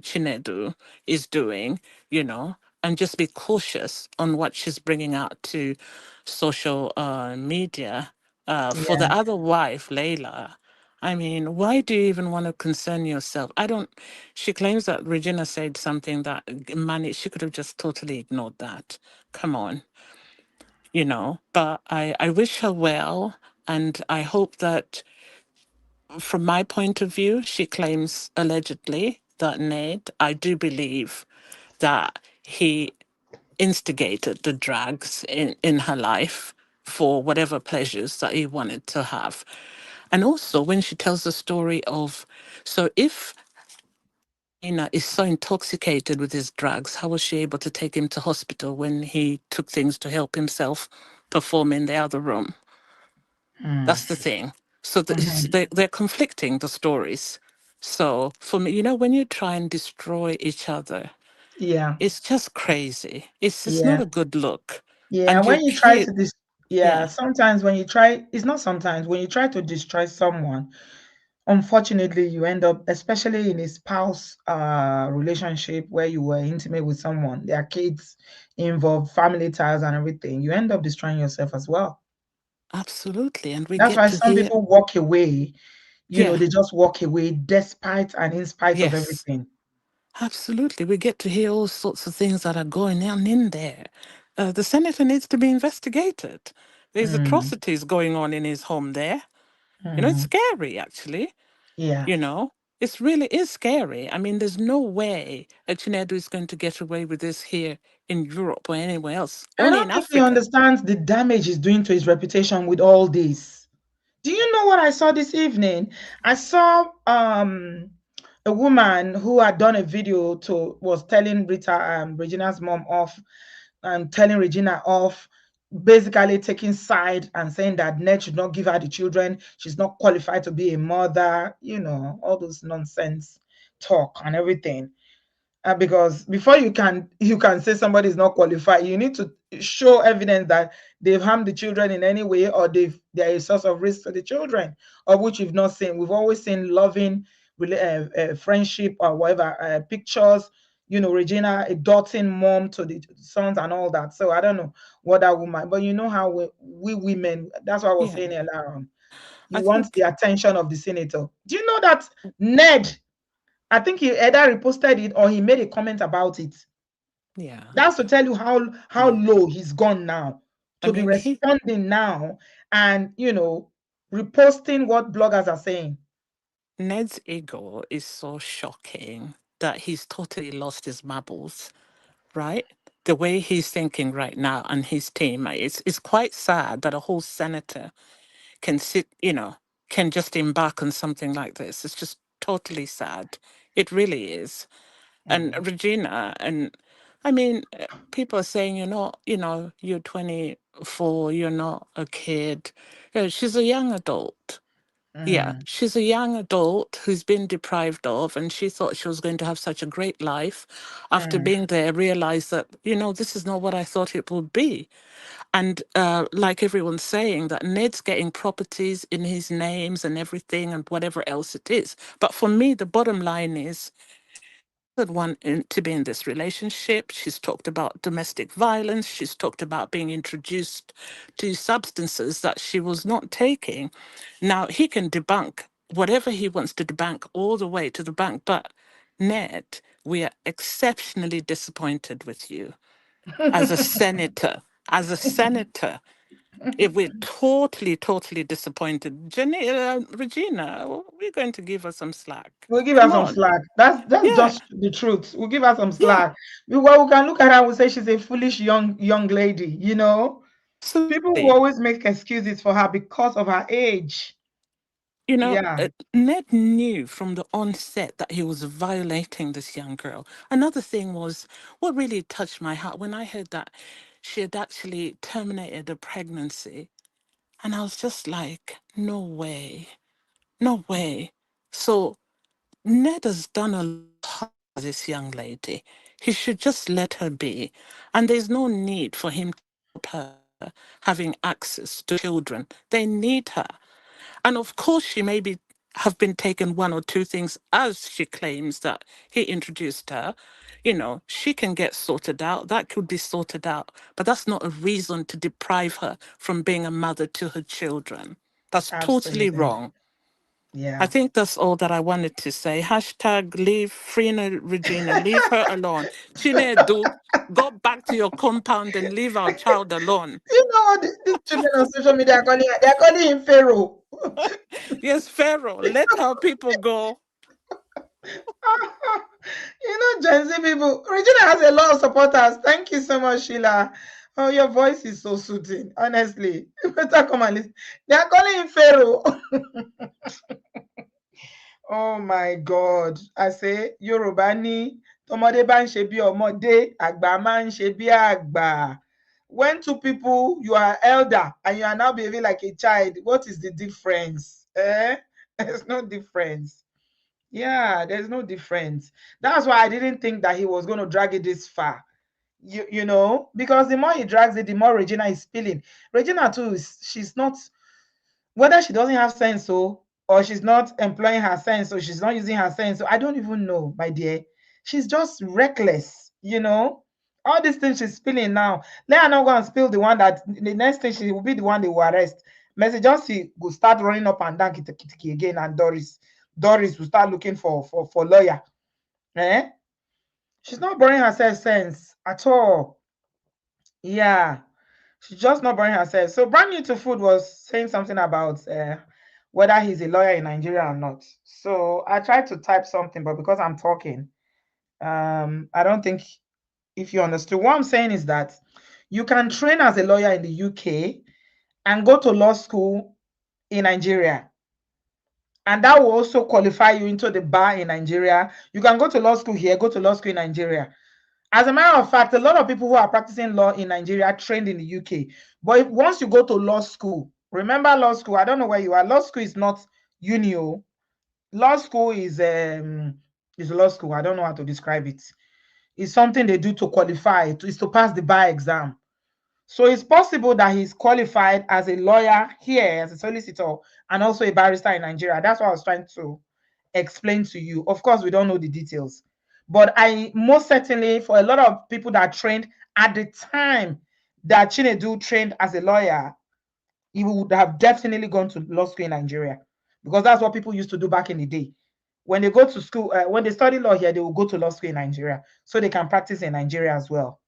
Chinedu is doing, and just be cautious on what she's bringing out to social media. For Yeah. the other wife, Layla, I mean, why do you even want to concern yourself? I don't. She claims that Regina said something that money. She could have just totally ignored that. Come on, But I wish her well, and I hope that, from my point of view, she claims allegedly that Ned. I do believe that he instigated the drugs in her life for whatever pleasures that he wanted to have. And also, when she tells the story of, so if Ina is so intoxicated with his drugs, how was she able to take him to hospital when he took things to help himself perform in the other room? That's the thing. So Mm-hmm. they're conflicting, the stories. So for me, when you try and destroy each other, Yeah. it's just crazy. It's not Yeah. a good look. Yeah. And When you you try hear, to yeah, yeah, sometimes when you try, it's not sometimes, when you try to destroy someone, unfortunately you end up, especially in a spouse relationship where you were intimate with someone, there are kids involved, family ties and everything, you end up destroying yourself as well. absolutely. And we That's get why to some hear, people walk away, yeah, they just walk away despite and in spite of yes, everything. absolutely. We get to hear all sorts of things that are going on in there. The senator needs to be investigated. There's Mm, atrocities going on in his home there. It's mhm. scary, actually. Yeah. You know, it really is scary. I mean, there's no way that Chinedu is going to get away with this here in Europe or anywhere else, I only don't in think he Africa. understands the damage he's doing to his reputation with all this. Do you know what I saw this evening? I saw a woman who had done a video to was telling Regina's mom off and telling Regina off, basically taking side and saying that Ned should not give her the children. She's not qualified to be a mother, all those nonsense talk and everything. Because before you can say somebody is not qualified, you need to show evidence that they've harmed the children in any way, or they're a source of risk to the children, of which we've not seen. We've always seen loving friendship or whatever, pictures, Regina adopting mom to the sons and all that. So I don't know what that woman, but you know how we women, that's what I was Yeah. saying earlier on. I You want think, the attention of the senator. Do you know that Ned, I think he either reposted it or he made a comment about it. yeah. That's to tell you how Yeah. low he's gone now, I to be mean, responding now and reposting what bloggers are saying. Ned's ego is so shocking that he's totally lost his marbles, right? The way he's thinking right now and his team, it's quite sad that a whole senator can sit, can just embark on something like this. It's just totally sad. It really is. And Mm, Regina, and I mean, people are saying you're not, you're 24, you're not a kid. She's a young adult. Yeah, mm, she's a young adult who's been deprived of, and she thought she was going to have such a great life. After mm. being there, realized that, this is not what I thought it would be. And like everyone's saying, that Ned's getting properties in his names and everything and whatever else it is. But for me, the bottom line is doesn't want to be in this relationship. She's talked about domestic violence. She's talked about being introduced to substances that she was not taking. Now, he can debunk whatever he wants to debunk all the way to the bank. But, Ned, we are exceptionally disappointed with you as a senator. As a senator, if we're totally, totally disappointed, Regina, we're going to give her some slack. We'll give her Come some on. slack. That's Yeah, just the truth. We'll give her some yeah, slack. We can look at her and say she's a foolish young lady. People will absolutely. always make excuses for her because of her age. Yeah. Ned knew from the onset that he was violating this young girl. Another thing was what really touched my heart when I heard that she had actually terminated a pregnancy. And I was just like, no way, no way. So Ned has done a lot for this young lady. He should just let her be. And there's no need for him to stop her having access to children. They need her. And of course, she maybe have been taken one or two things as she claims that he introduced her. She can get sorted out. That could be sorted out. But that's not a reason to deprive her from being a mother to her children. That's totally Absolutely. wrong. I Yeah. think that's all that I wanted to say. Hashtag leave Frina Regina, leave her alone. Chinedu, go back to your compound and leave our child alone. You know what these children on social media are calling her? They're calling him Pharaoh. Yes, Pharaoh, let our people go. Gen Z people. Regina has a lot of supporters. Thank you so much, Sheila. Oh, your voice is so soothing. Honestly, you better come and listen. They are calling him Pharaoh. Oh my God. I say, Yorùbá ní tọmọdé bá ń ṣe bí ọmọdé, àgbà máa ń ṣe bí àgbà. When two people, you are elder and you are now behaving like a child, what is the difference? There's no difference. Yeah, there's no difference. That's why I didn't think that he was going to drag it this far. Because the more he drags it, the more Regina is spilling. Regina too she's not, whether she doesn't have sense or she's not employing her sense or she's not using her sense. So I don't even know, my dear. She's just reckless. All these things she's spilling now. Let her not go and spill the one that the next thing she will be the one they will arrest. Mercy Johnson will start running up and down kitty again, and Doris will start looking for lawyer. Eh? She's not borrowing herself sense at all. Yeah. She's just not borrowing herself. So brand new to food was saying something about whether he's a lawyer in Nigeria or not. So I tried to type something, but because I'm talking, I don't think if you understood. What I'm saying is that you can train as a lawyer in the UK and go to law school in Nigeria And that will also qualify you into the bar in Nigeria. You can go to law school here, go to law school in Nigeria. As a matter of fact, a lot of people who are practicing law in Nigeria trained in the UK. But once you go to law school, remember law school, I don't know where you are. Law school is not uni. Law school is law school. I don't know how to describe it. It's something they do to qualify, is to pass the bar exam. So it's possible that he's qualified as a lawyer here, as a solicitor, and also a barrister in Nigeria. That's what I was trying to explain to you. Of course, we don't know the details. But I most certainly, for a lot of people that trained at the time that Chinedu trained as a lawyer, he would have definitely gone to law school in Nigeria, because that's what people used to do back in the day. When they go to school, when they study law here, they will go to law school in Nigeria so they can practice in Nigeria as well.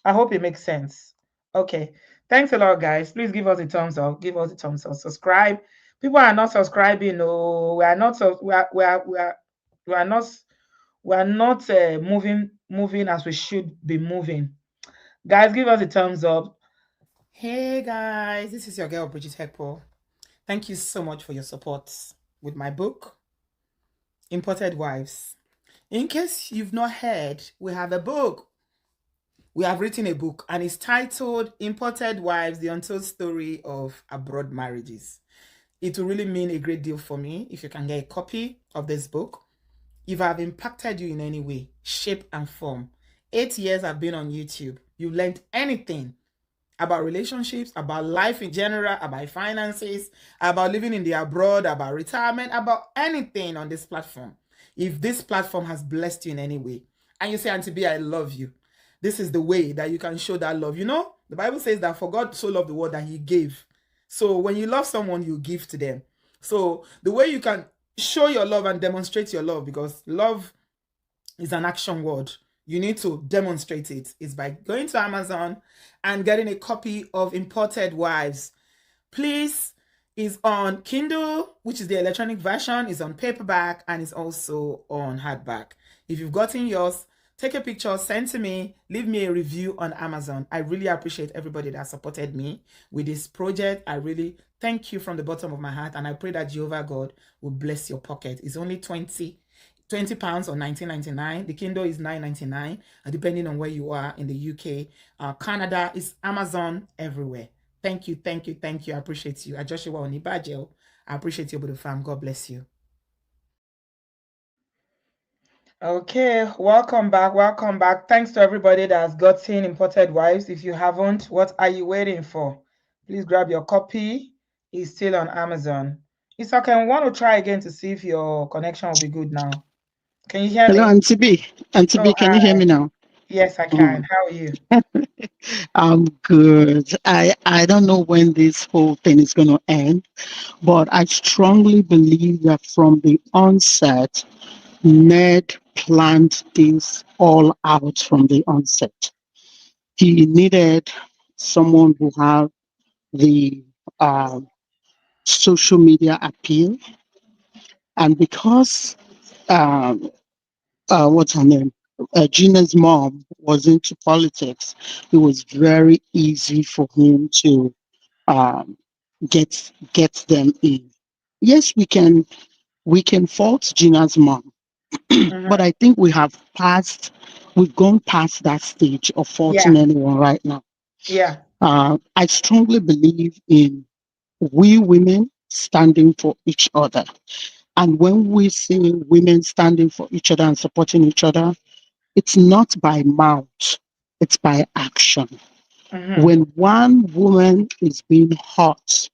I hope it makes sense. Okay. Thanks a lot, guys. Please give us a thumbs up. Give us a thumbs up. Subscribe. People are not subscribing. No, we are not. We are not moving as we should be moving. Guys, give us a thumbs up. Hey guys, this is your girl Bridget Hekpo. Thank you so much for your support with my book, Imported Wives. In case you've not heard, we have a book. We have written a book and it's titled Imported Wives, The Untold Story of Abroad Marriages. It will really mean a great deal for me if you can get a copy of this book. If I've impacted you in any way, shape and form, 8 years I've been on YouTube, you've learned anything about relationships, about life in general, about finances, about living in the abroad, about retirement, about anything on this platform. If this platform has blessed you in any way, and you say, Auntie B, I love you, this is the way that you can show that love. You know, the Bible says that for God so loved the world that he gave. So when you love someone, you give to them. So the way you can show your love and demonstrate your love, because love is an action word, you need to demonstrate it, is by going to Amazon and getting a copy of Imported Wives. Please, is on Kindle, which is the electronic version, is on paperback, and is also on hardback. If you've gotten yours, take a picture, send to me, leave me a review on Amazon. I really appreciate everybody that supported me with this project. I really thank you from the bottom of my heart, and I pray that Jehovah God will bless your pocket. It's only £20 or $19.99. The Kindle is $9.99, depending on where you are in the UK. Canada is Amazon everywhere. Thank you, thank you, thank you. I appreciate you. Joshua Onibajel. I appreciate you, Budu fam. God bless you. Okay, welcome back. Welcome back. Thanks to everybody that has gotten Imported Wives. If you haven't, what are you waiting for? Please grab your copy. It's still on Amazon. It's okay. I want to try again to see if your connection will be good now. Can you hear Hello, me? Auntie B. Auntie B, Oh, can you hear hi. me now? Yes, I can. How are you? I'm good. I don't know when this whole thing is going to end, but I strongly believe that from the onset, Ned planned this all out from the onset. He needed someone who had the uh, social media appeal, and because what's her name? Gina's mom was into politics. It was very easy for him to um, get them in. Yes, we can fault Gina's mom, but I think we've gone past that stage of Yeah, faulting anyone right now. yeah. I strongly believe in we women standing for each other. And when we see women standing for each other and supporting each other, it's not by mouth, it's by action. When one woman is being hurt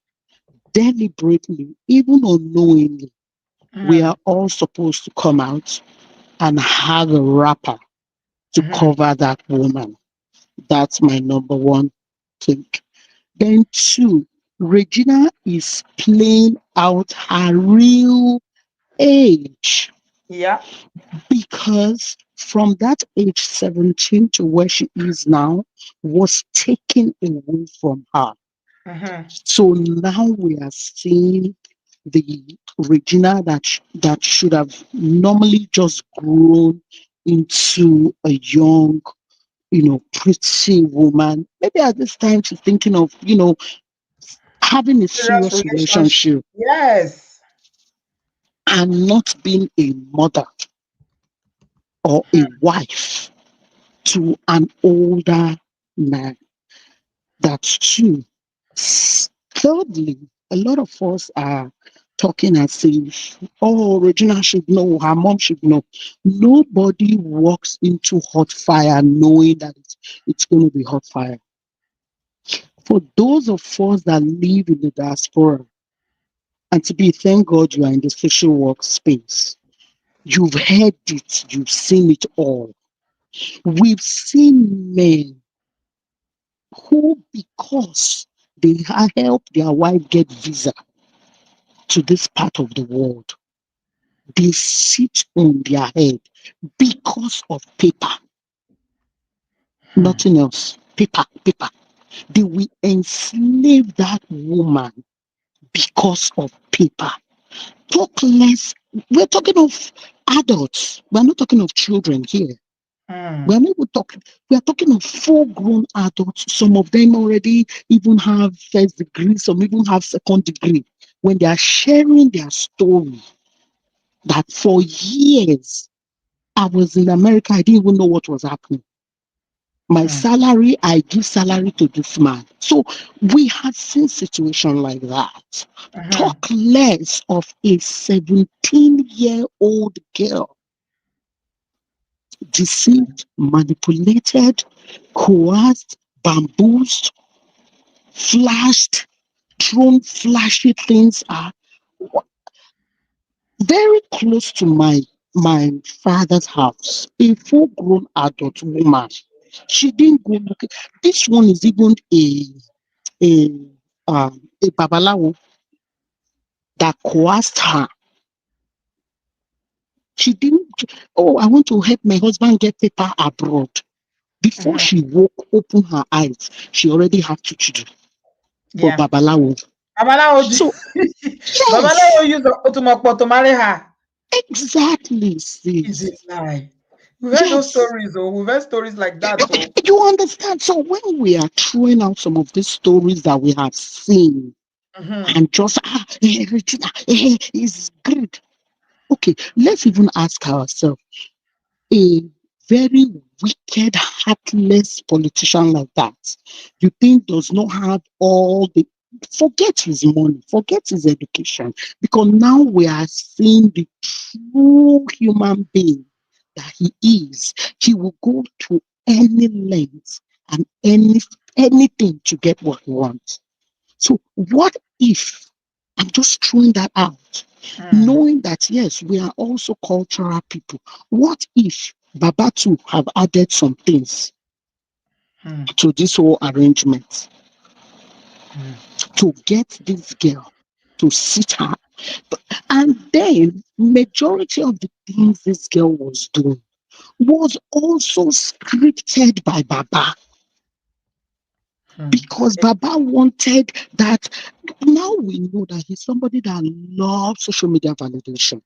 deliberately, even unknowingly, we are all supposed to come out and have a wrapper to cover that woman. That's my number one thing. Then, two, Regina is playing out her real age. Yeah. Because from that age 17 to where she is now was taken away from her. So now we are seeing the Regina that should have normally just grown into a young, pretty woman. Maybe at this time she's thinking of, having a Serious serious relationship. relationship. Yes. and not being a mother or a wife to an older man. That's two. Thirdly, a lot of us are talking as if, oh, Regina should know, her mom should know. Nobody walks into hot fire knowing that it's going to be hot fire. For those of us that live in the diaspora, and to be, thank God you are in the social work space. You've heard it, you've seen it all. We've seen men who, because they help their wife get visa to this part of the world, they sit on their head because of paper, nothing else. Paper, paper. They will enslave that woman because of paper. Talk less. We're talking of adults. We're not talking of children here. We're not even talking, we are talking of full grown adults. Some of them already even have first degree, some even have second degree. When they are sharing their story, that for years I was in America, I didn't even know what was happening. My salary, I give salary to this man. So we had seen situation like that. Talk less of a 17-year-old girl deceived, manipulated, coerced, bamboozled, flashed, thrown flashy things are very close to my father's house. A full-grown adult woman. She didn't go looking. This one is even a a babalawo that coerced her. She didn't. Oh, I want to help my husband get paper abroad. Before she woke, open her eyes, she already had two children for Yeah. babalawo. Babalawo, So yes, Babalawo used Otumokpo to marry her. exactly, Is it sis. lie? We've heard those Yes. stories, oh, we've heard stories like that, oh. You understand? So when we are throwing out some of these stories that we have seen and just Regina, is good. Okay, let's even ask ourselves, a very wicked, heartless politician like that, you think does not have all the, forget his money, forget his education, because now we are seeing the true human being that he is. He will go to any length and anything to get what he wants. So what if, I'm just throwing that out, knowing that yes, we are also cultural people. What if Babatu have added some things to this whole arrangement to get this girl to sit her? And then majority of the things this girl was doing was also scripted by Baba, because Baba wanted that. Now we know that he's somebody that loves social media validation.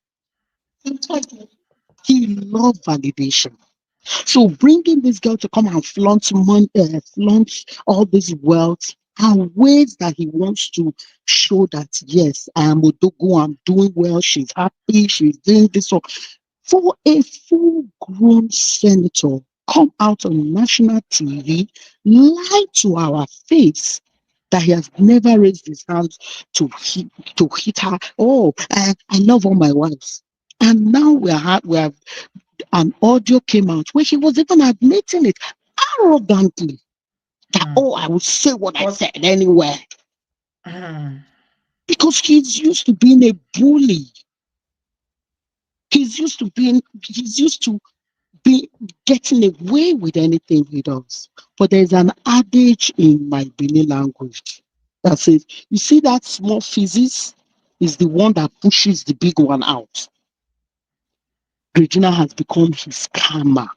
He loved validation. So bringing this girl to come and flaunt money, flaunt all this wealth, are ways that he wants to show that yes, I am Odogo, I'm doing well, she's happy, she's doing this. So for a full-grown senator come out on national TV, lie to our face that he has never raised his hands to hit her. Oh, I love all my wives. And now we have an audio came out where he was even admitting it arrogantly that, oh, I would say what I said anywhere. Because he's used to being a bully. He's used to be getting away with anything he does. But there's an adage in my Bini language that says, you see that small physics is the one that pushes the big one out. Regina has become his karma.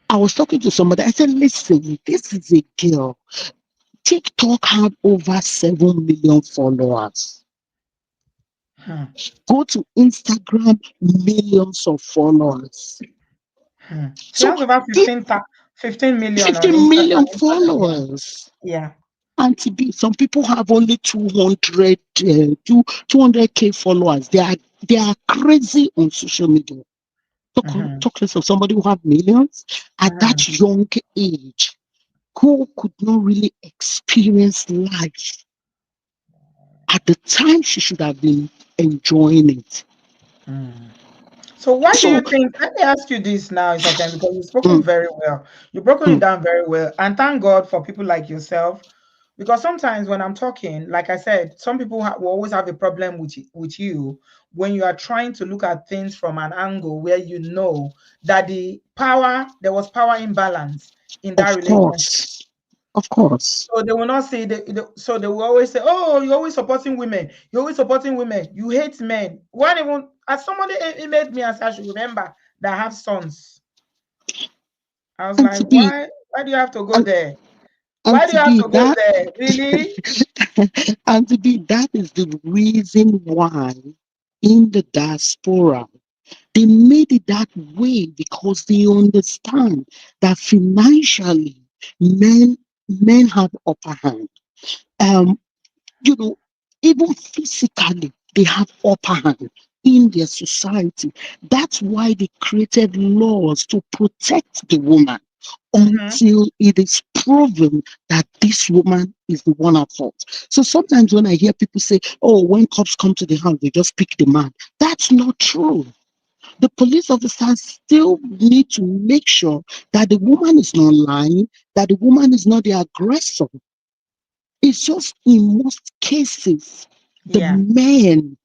I was talking to somebody. I said, listen, this is a girl. TikTok had over 7 million followers. Go to Instagram, millions of followers. She So has over 15 million on 50 million Instagram. Yeah. followers. Yeah. And to be, some people have only 200k followers. They are crazy on social media. Mhm. Talk less of somebody who have millions at Mhm. that young age, who could not really experience life at the time she should have been enjoying it. Mm. So why do So, you think, let me ask you this now, it's okay, because you've spoken mm, very well. You've broken it mm, down very well. And thank God for people like yourself. Because sometimes when I'm talking, like I said, some people will always have a problem with you when you are trying to look at things from an angle where you know that there was power imbalance in that of relationship. course, of course. So they will not say, so they will always say, oh, you're always supporting women. You're always supporting women. You hate men. When even, as somebody emailed me and said, I should remember that I have sons. I was And like, to be, why do you have to go and, there? and Why do to you have be to go that, there? Really? and to be that is the reason why in the diaspora they made it that way, because they understand that financially men men have upper hand. Um, you know, even physically, they have upper hand in their society. That's why they created laws to protect the woman Mm-hmm. until it is proven that this woman is the one at fault. So sometimes when I hear people say, oh, when cops come to the house, they just pick the man. That's not true. The police officers still need to make sure that the woman is not lying, that the woman is not the aggressor. It's just in most cases, the Yeah. men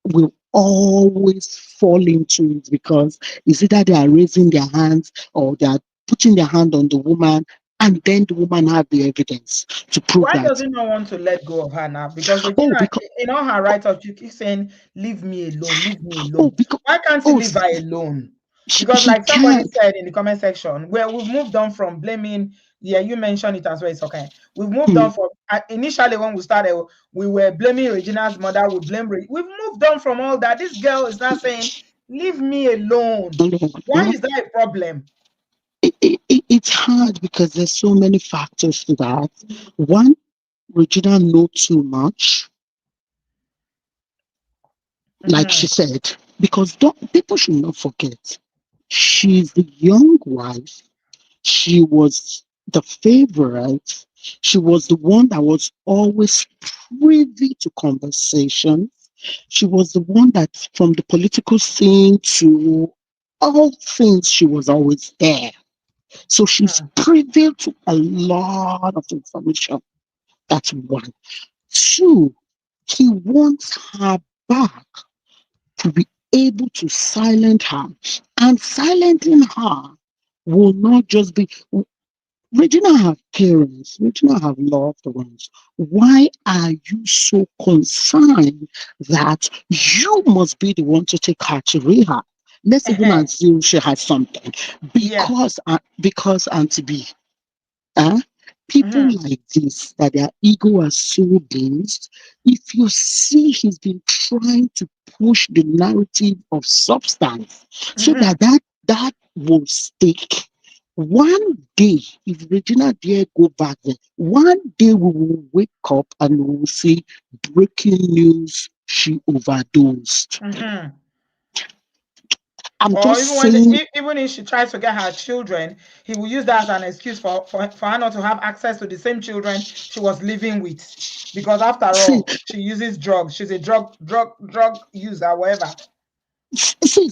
will always fall into it, because it's either they are raising their hands or they are putting their hand on the woman, and then the woman have the evidence to prove Why does that. he not want to let go of her now? Because Oh, Regina, because in all her write-up, she keeps saying, leave me alone, leave me oh, alone. because Why can't he oh, leave her alone? Because she like somebody can't. said in the comment section, where we've moved on from blaming, yeah, you mentioned it as well, it's okay. We've moved Hmm, on from, initially when we started, we were blaming Regina's mother, we've moved on from all that. This girl is now saying, leave me alone. Why yeah, is that a problem? it's hard because there's so many factors to that. One, Regina know too much, like Mm-hmm. she said, because people should not forget, she's the young wife. She was the favorite. She was the one that was always privy to conversations. She was the one that, from the political scene to all things, she was always there. So she's privy to a lot of information. That's one. Two, he wants her back to be able to silence her. And silencing her will not just be, Regina have parents, Regina have loved ones. Why are you so concerned that you must be the one to take her to rehab? Let's even Uh-huh. assume she has something. Yeah. Because Auntie B, uh, people Mm-hmm. like this, that their ego are so based, if you see he's been trying to push the narrative of substance so Mm-hmm. that will stick. One day, if Regina dare go back there, one day we will wake up and we will see breaking news, she overdosed. Mm-hmm. I'm Or just even saying, even if she tries to get her children, he will use that as an excuse for her not to have access to the same children she was living with. Because after see, all, she uses drugs. She's a drug user, whatever. see,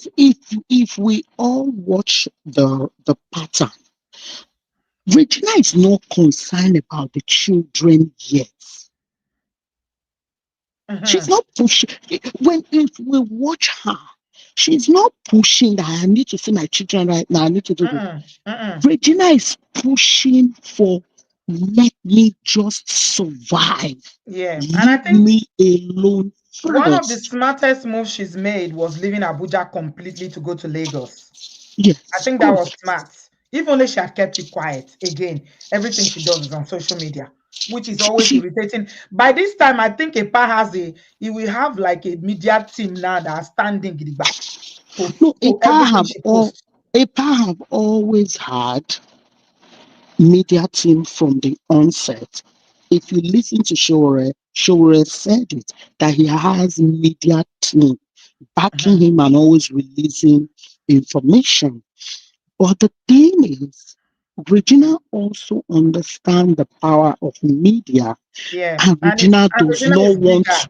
if we all watch the pattern, Regina is not concerned about the children yet. She's Mm-hmm. not pushing. When if we watch her, she's not pushing that I need to see my children right now. I need to do this. Mm-mm. Mm-mm. Regina is pushing for, let me just survive. Yeah. And I Leave think me alone one of the first. smartest moves she's made was leaving Abuja completely to go to Lagos. I Yes. think that Oh, was smart. If only she had kept it quiet. Again, everything she does is on social media, which is always she irritating. By this time, I think Epa he will have like a media team now that are standing gidigba no. to everything she posts. EPA have always had media team from the onset. If you listen to Shore said it that he has media team backing Mhm. him and always releasing information. But the thing is, Regina also understands the power of media, Yeah, and Regina and does Regina not is want. bigger.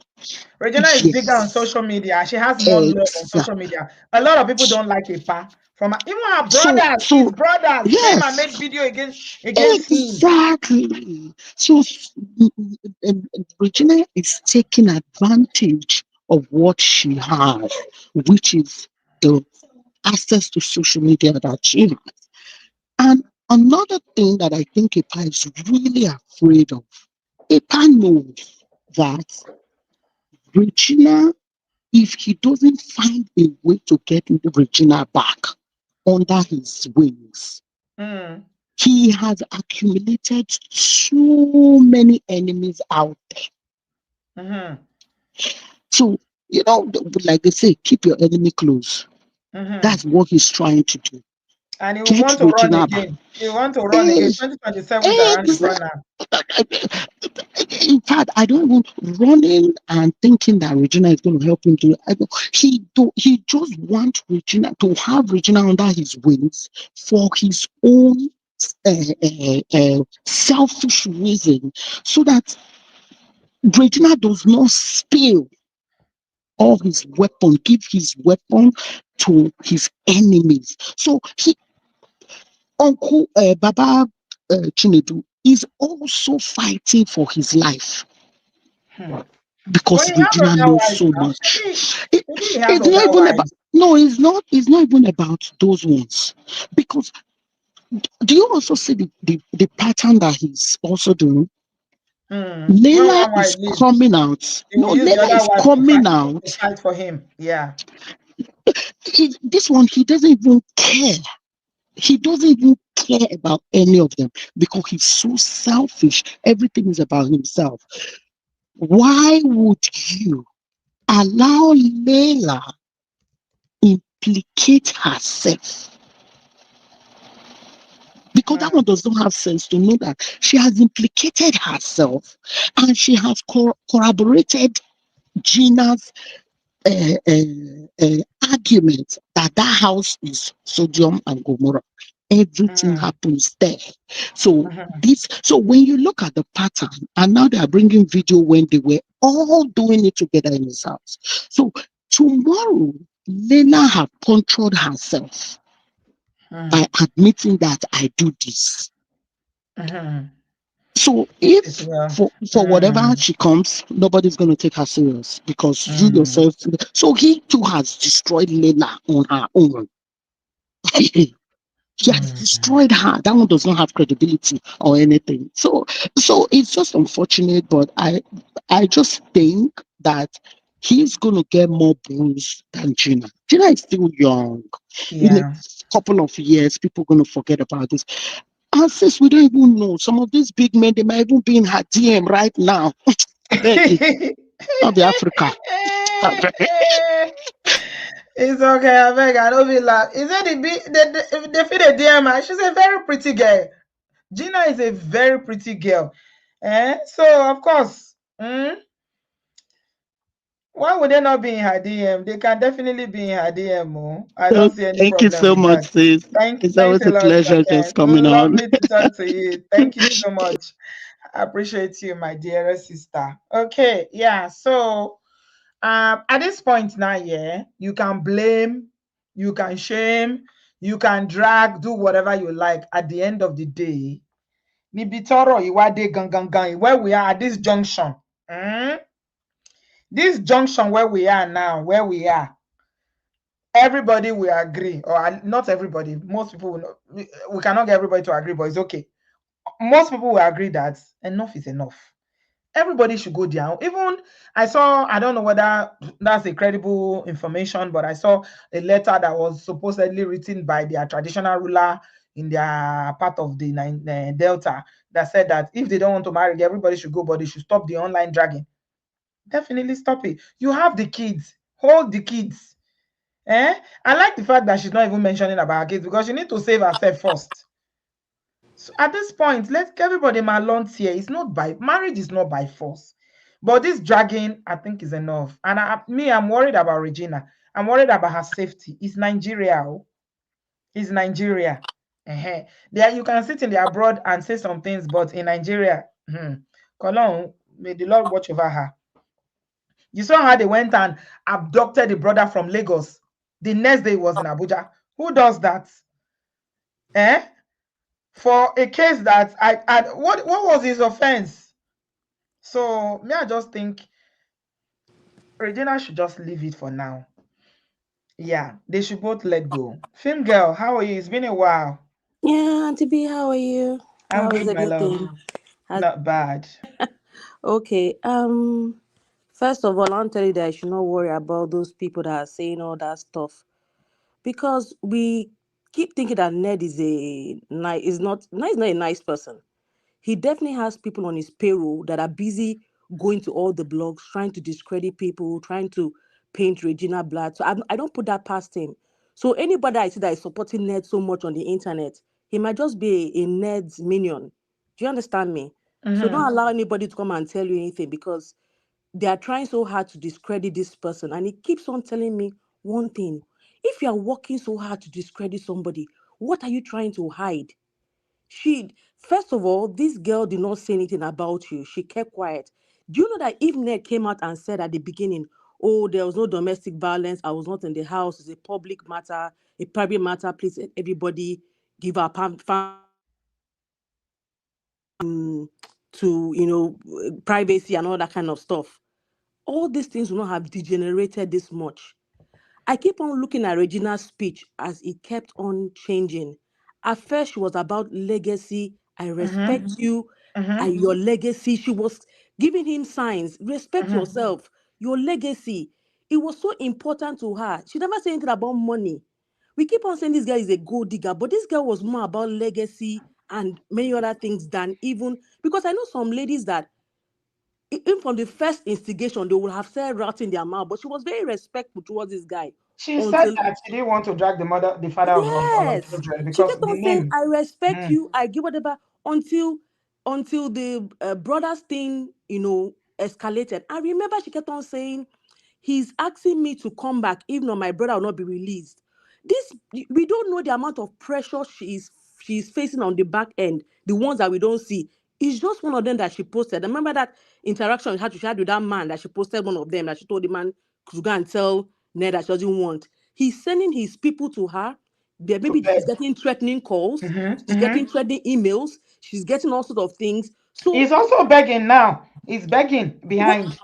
Regina is bigger on Yes, social media. She has more love on social exactly. media. A lot of people don't like Ipa. From even her So, brothers, his so brothers came and made yes, video against him. exactly. So, Regina is taking advantage of what she has, which is the access to social media that she has. And another thing that I think Ipa is really afraid of, Ipa knows that Regina, if he doesn't find a way to get Regina back under his wings, Mm, he has accumulated so many enemies out there. mhm, So, like they say, keep your enemy close. mhm. That's what he's trying to do. And he will Get want to run Regina back. again. He will want to run again. Ex- 2027 is around the Exactly. corner. In fact, I don't even running and thinking that Regina is going to help him do. I don't, he do. He just wants Regina to have Regina under his wings for his own selfish reason, so that Regina does not spill all his weapon, give his weapon to his enemies. So Uncle Baba Chinedu is also fighting for his life Hmm. But because he has Regina other knows wives so now. much. It, Maybe he has it's not other even about wives. no, it's not even about those ones. Because do you also see the pattern that he's also doing? Hmm. When Layla one wife is leaves, coming out. he No, will use the Layla other is wife coming to out. fight for him. Yeah. This one, he doesn't even care. He doesn't even care about any of them because he's so selfish. Everything is about himself. Why would you allow Layla implicate herself? Because that Hmm. one does not have sense to know that she has implicated herself and she has corroborated Gina's uh, argument that that house is Sodium and Gomorrah. Everything Hmm. happens there. So Hmm. when you look at the pattern, and now they are bringing video when they were all doing it together in his house. So tomorrow, Lena have controlled herself Hmm. by admitting that I do this. Hmm. So Which is if well. for whatever Hmm. she comes, nobody's going to take her serious because you Hmm. yourself. So he too has destroyed Lena on her own. He has Hmm. destroyed her. That one does not have credibility or anything. So it's just unfortunate, but I just think that he's going to get more bruise than Gina. Gina is still young. In a Yeah. couple of years, people are going to forget about this. And since we don't even know, some of these big men, they might even be in her DM right now. I beg you, not be Africa. I beg. It's okay, I beg. I don't feel like. Is it they feel the DM her? She's a very pretty girl. Gina is a very pretty girl. So of course, why would they not be in her DM? They can definitely be in her DM. Oh. I don't see any Thank you problem so with much, that. sis. It's Thanks always a a lot, pleasure Jackie. just coming on. Lovely to talk to you. Thank you so much. I appreciate you, my dearest sister. Okay, yeah. So at this point now, yeah, you can blame, you can shame, you can drag, do whatever you like. At the end of the day, Nibitoro Iwade Gangan, where we are at this junction. mm, this junction where we are now, where we are, everybody will agree, or not everybody, most people will not, we cannot get everybody to agree, but it's okay. Most people will agree that enough is enough. Everybody should go down. Even I saw, I don't know whether that's a credible information, but I saw a letter that was supposedly written by their traditional ruler in their part of the Delta that said that if they don't want to marry, everybody should go, but they should stop the online dragging. Definitely stop it. You have the kids, hold the kids. I like the fact that she's not even mentioning about her kids because she need to save herself first. So at this point, let everybody malont here. It's not by marriage is not by force. But this dragging, I think, is enough. And I'm worried about Regina. I'm worried about her safety. It's Nigeria. Oh. It's Nigeria. There you can sit in the abroad and say some things, but in Nigeria, Cologne, may the Lord watch over her. You saw how they went and abducted the brother from Lagos. The next day he was in Abuja. Who does that? Eh? For a case that what was his offense? So me, I just think Regina should just leave it for now. Yeah, they should both let go. Film girl, how are you? It's been a while. Yeah, Auntie B, how are you? I'm How is good, my love. everything? Has Not bad. okay. First of all, I'll tell you that I should not worry about those people that are saying all that stuff because we keep thinking that Ned is Ned is not a nice person. He definitely has people on his payroll that are busy going to all the blogs, trying to discredit people, trying to paint Regina Black. So I don't put that past him. So anybody I see that is supporting Ned so much on the internet, he might just be a Ned's minion. Do you understand me? So don't Mm-hmm. allow anybody to come and tell you anything because they are trying so hard to discredit this person. And he keeps on telling me one thing. If you are working so hard to discredit somebody, what are you trying to hide? She First of all, this girl did not say anything about you. She kept quiet. Do you know that if Ned came out and said at the beginning, "Oh, there was no domestic violence. I was not in the house. It's a public matter, a private matter. Please, everybody, give our to privacy and all that kind of stuff." All these things will not have degenerated this much. I keep on looking at Regina's speech as it kept on changing. At first, she was about legacy. I Mm-hmm. respect you Mm-hmm. and your legacy. She was giving him signs. Respect Mm-hmm. yourself, your legacy. It was so important to her. She never said anything about money. We keep on saying this girl is a gold digger, but this girl was more about legacy and many other things than even because I know some ladies that even from the first instigation, they would have said rat in their mouth, but she was very respectful towards this guy She said until that she didn't want to drag the father of her yes, children she because kept the on saying, name. "I respect Mm. you, I give whatever," until the brothers thing, escalated. I remember she kept on saying, "He's asking me to come back, if not, my brother will not be released." This we don't know the amount of pressure she's facing on the back end, the ones that we don't see. It's just one of them that she posted. I remember that interaction she had with that man that she posted one of them that she told the man to go and tell Ned that she doesn't want. He's sending his people to her. There To maybe beg. she's getting threatening calls, Mm-hmm. she's Mm-hmm. getting threatening emails, she's getting all sorts of things. He's So also begging now. He's begging what behind.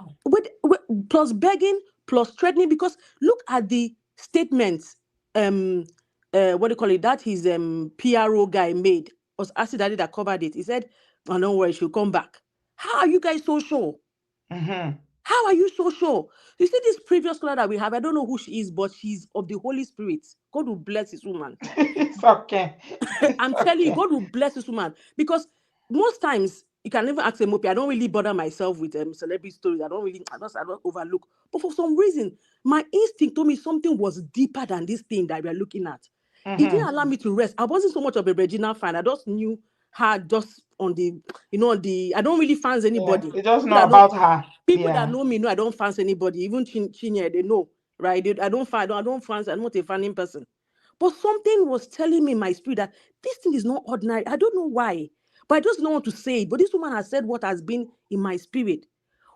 plus begging plus threatening because look at the statements what do you call it that his PRO guy made was actually daddy that covered it. He said, "Oh, don't worry, she'll come back." How are you guys so sure? Mm-hmm. How are you so sure? You see this previous caller that we have, I don't know who she is, but she's of the Holy Spirit. God will bless this woman. It's okay. It's I'm telling you, okay. God will bless this woman because most times you can never ask a mopey. I don't really bother myself with celebrity stories. I don't overlook. But for some reason, my instinct told me something was deeper than this thing that we are looking at. It didn't Mm-hmm. allow me to rest. I wasn't so much of a Regina fan. I just knew her just on the I don't really fans Yeah. anybody. You just People know that know about her. people that Yeah. know me know I don't fans anybody. Even Chinyere, they know, right? I don't fans. I'm not a fanning person. But something was telling me in my spirit that this thing is not ordinary. I don't know why, but I just don't want to say it. But this woman has said what has been in my spirit.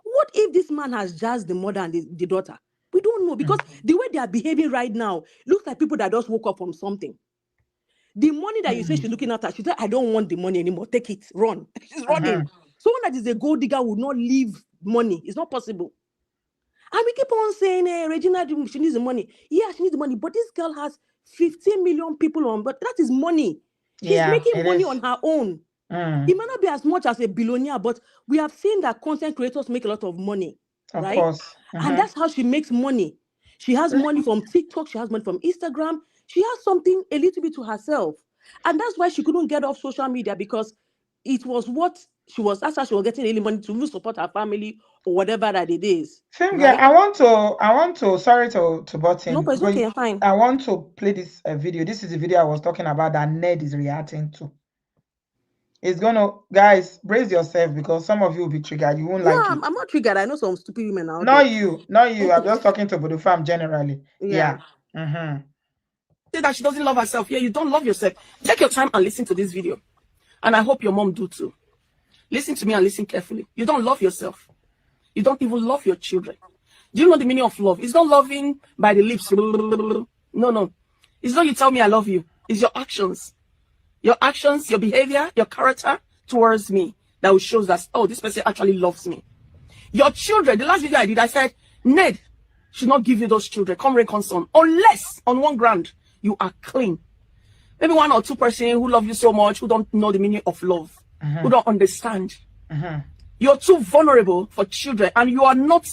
What if this man has jazzed the mother and the daughter? We don't know because the way they are behaving right now looks like people that just woke up from something. The money that you say Mm-hmm. she's looking at, she said, "I don't want the money anymore. Take it, run." She's Mm-hmm. running. Someone that is a gold digger would not leave money. It's not possible. And we keep on saying, Regina, she needs the money. Yeah, she needs the money. But this girl has 15 million people on, but that is money. She's Yeah, making it money is. on her own. Mm. It might not be as much as a billionaire, but we have seen that content creators make a lot of money, Of right? course. And Mm-hmm. that's how she makes money. She has money from TikTok, she has money from Instagram, she has something a little bit to herself. And that's why she couldn't get off social media because it was what that's how she was getting any money to even support her family or whatever that it is, Same girl, right? sorry to butt No, in, but it's but okay, fine. I want to play this video. This is the video I was talking about that Ned is reacting to. It's gonna, guys, brace yourself because some of you will be triggered. You won't No, like it. I'm not triggered. I know some stupid women out there. Not you, not you. I'm just talking to the fam generally. Yeah. Yeah. Mm-hmm. Say that she doesn't love herself. Yeah, you don't love yourself. Take your time and listen to this video. And I hope your mom do too. Listen to me and listen carefully. You don't love yourself. You don't even love your children. Do you know the meaning of love? It's not loving by the lips. No, no. It's not you tell me I love you. It's your actions. Your actions, your behavior, your character towards me that will show that, oh, this person actually loves me. Your children, the last video I did, I said, Ned should not give you those children. Come rain, come sun. Unless, on one ground, you are clean. Maybe one or two person who love you so much, who don't know the meaning of love, who don't understand. You're too vulnerable for children, and you are not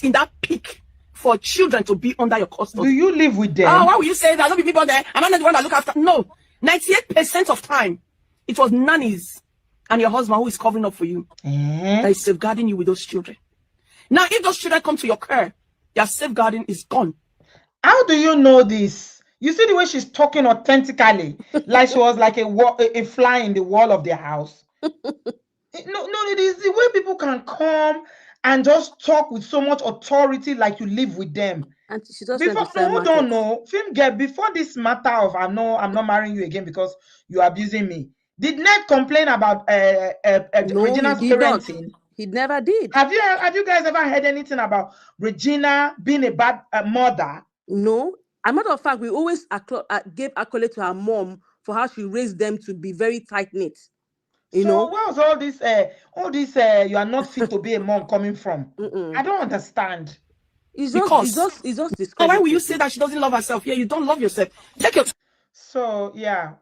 in that peak for children to be under your custody. Do you live with them? Why will you say that? There'll be people there. I'm not the one that look after. No, 98% of time, it was nannies and your husband who is covering up for you, that is safeguarding you with those children. Now, if those children come to your care, your safeguarding is gone. How do you know this? You see the way she's talking authentically, like she was like a fly in the wall of their house. No, it is the way people can come and just talk with so much authority, like you live with them. And she just Before, went to sell no, hold market. on, no, film girl. Before this matter of I'm not marrying you again because you're abusing me. Did Ned complain about No, Regina's he did not. parenting? He never did. Have you guys ever heard anything about Regina being a bad mother? No. As a matter of fact, we always gave accolade to her mom for how she raised them to be very tight knit. You So know, where was all this you are not fit to be a mom coming from? I don't understand. it's Because just why discrediting. will you say that she doesn't love herself? Yeah, you don't love yourself. Take your So yeah,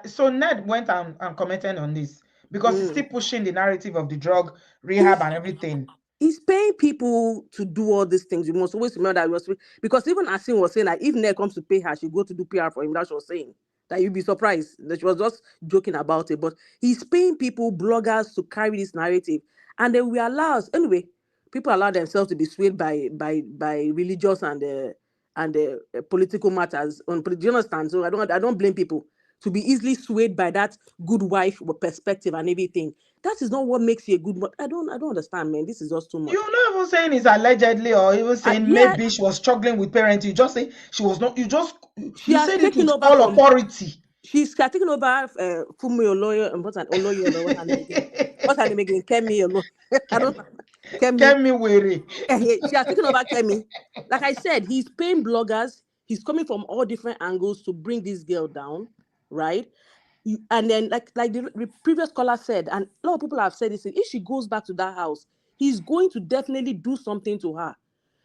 so Ned went and commented on this because he's still pushing the narrative of the drug rehab and everything. He's paying people to do all these things. You must always remember that because even Asin was saying that if Ned comes to pay her, she'll go to do PR for him. That's what she was saying. That you'd be surprised that she was just joking about it. But he's paying people, bloggers, to carry this narrative, and then we allow anyway. People allow themselves to be swayed by religious and political matters. Do you understand? So I don't blame people to be easily swayed by that good wife perspective and everything. That is not what makes you a good mother. I don't understand, man. This is just too much. You're not even saying it's allegedly or even saying Yeah, maybe she was struggling with parenting. You just say she was not. she You has said it taken with over all from. authority. She's taken over Fumi Oloyo and what's her name again? What's her name again? Kemi Oloyo. I don't know. Kemi. Kemi Were. She has taken over Kemi. Like I said, he's paying bloggers. He's coming from all different angles to bring this girl down, right? And then, like the previous caller said, and a lot of people have said this, if she goes back to that house, he's going to definitely do something to her,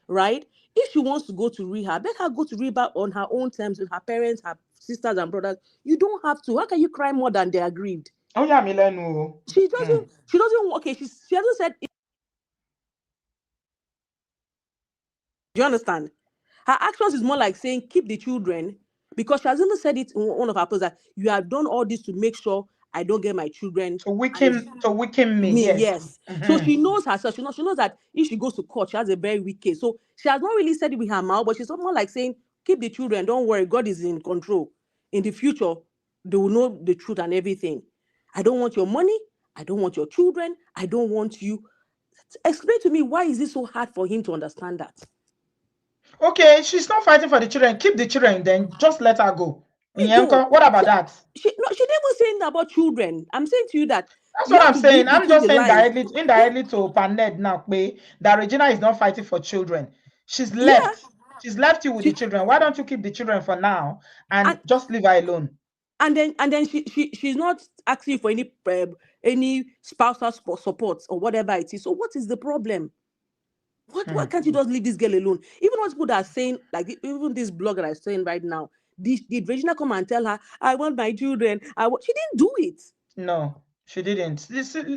right? If she wants to go to rehab, let her go to rehab on her own terms with her parents, her sisters and brothers. You don't have to. How can you cry more than they are grieved? Oh yeah, Milenu. She doesn't. She doesn't. Okay, she hasn't said. Do you understand? Her actions is more like saying, keep the children, because she has even said it in one of her posts that you have done all this to make sure I don't get my children. To weaken me, yes. Yes. So she knows herself. She knows that if she goes to court, she has a very weak case. So she has not really said it with her mouth, but she's more like saying, keep the children, don't worry, God is in control. In the future, they will know the truth and everything. I don't want your money. I don't want your children. I don't want you. Explain to me, why is it so hard for him to understand that? Okay, she's not fighting for the children. Keep the children, then just let her go. Go. What about that? She didn't even say anything about children. I'm saying to you that That's you what have I'm to saying. read I'm between just the saying lines. indirectly to Paned now, that Regina is not fighting for children. She's Yeah. left. She's left you with the children. Why don't you keep the children for now and just leave her alone? And then she's not asking for any spousal support or whatever it is. So what is the problem? Why can't you just leave this girl alone? Even what people that are saying, like even this blogger is saying right now, did Regina come and tell her, I want my children? She didn't do it. No, she didn't.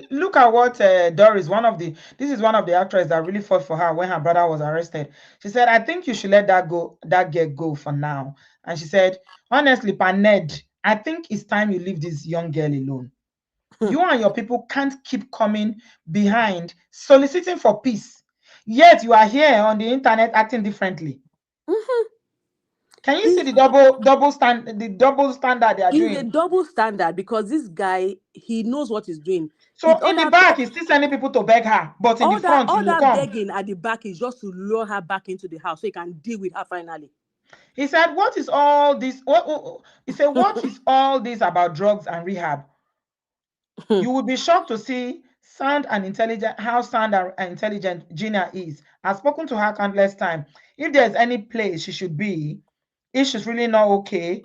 Look at what Doris, this is one of the actresses that really fought for her when her brother was arrested. She said, I think you should let that girl go for now. And she said, honestly, Paned, I think it's time you leave this young girl alone. You and your people can't keep coming behind soliciting for peace. Yet you are here on the internet acting differently. Can you see the double standard they are It's a doing? double standard because this guy, he knows what he's doing. So in the back, he's still sending people to beg her, but in the front, he All will that come. begging at the back is just to lure her back into the house so he can deal with her finally. He said, "What is all this?" He said, "What is all this about drugs and rehab?" You would be shocked to see how sound and intelligent Gina is. I've spoken to her countless times. If there's any place she should be, if she's really not okay,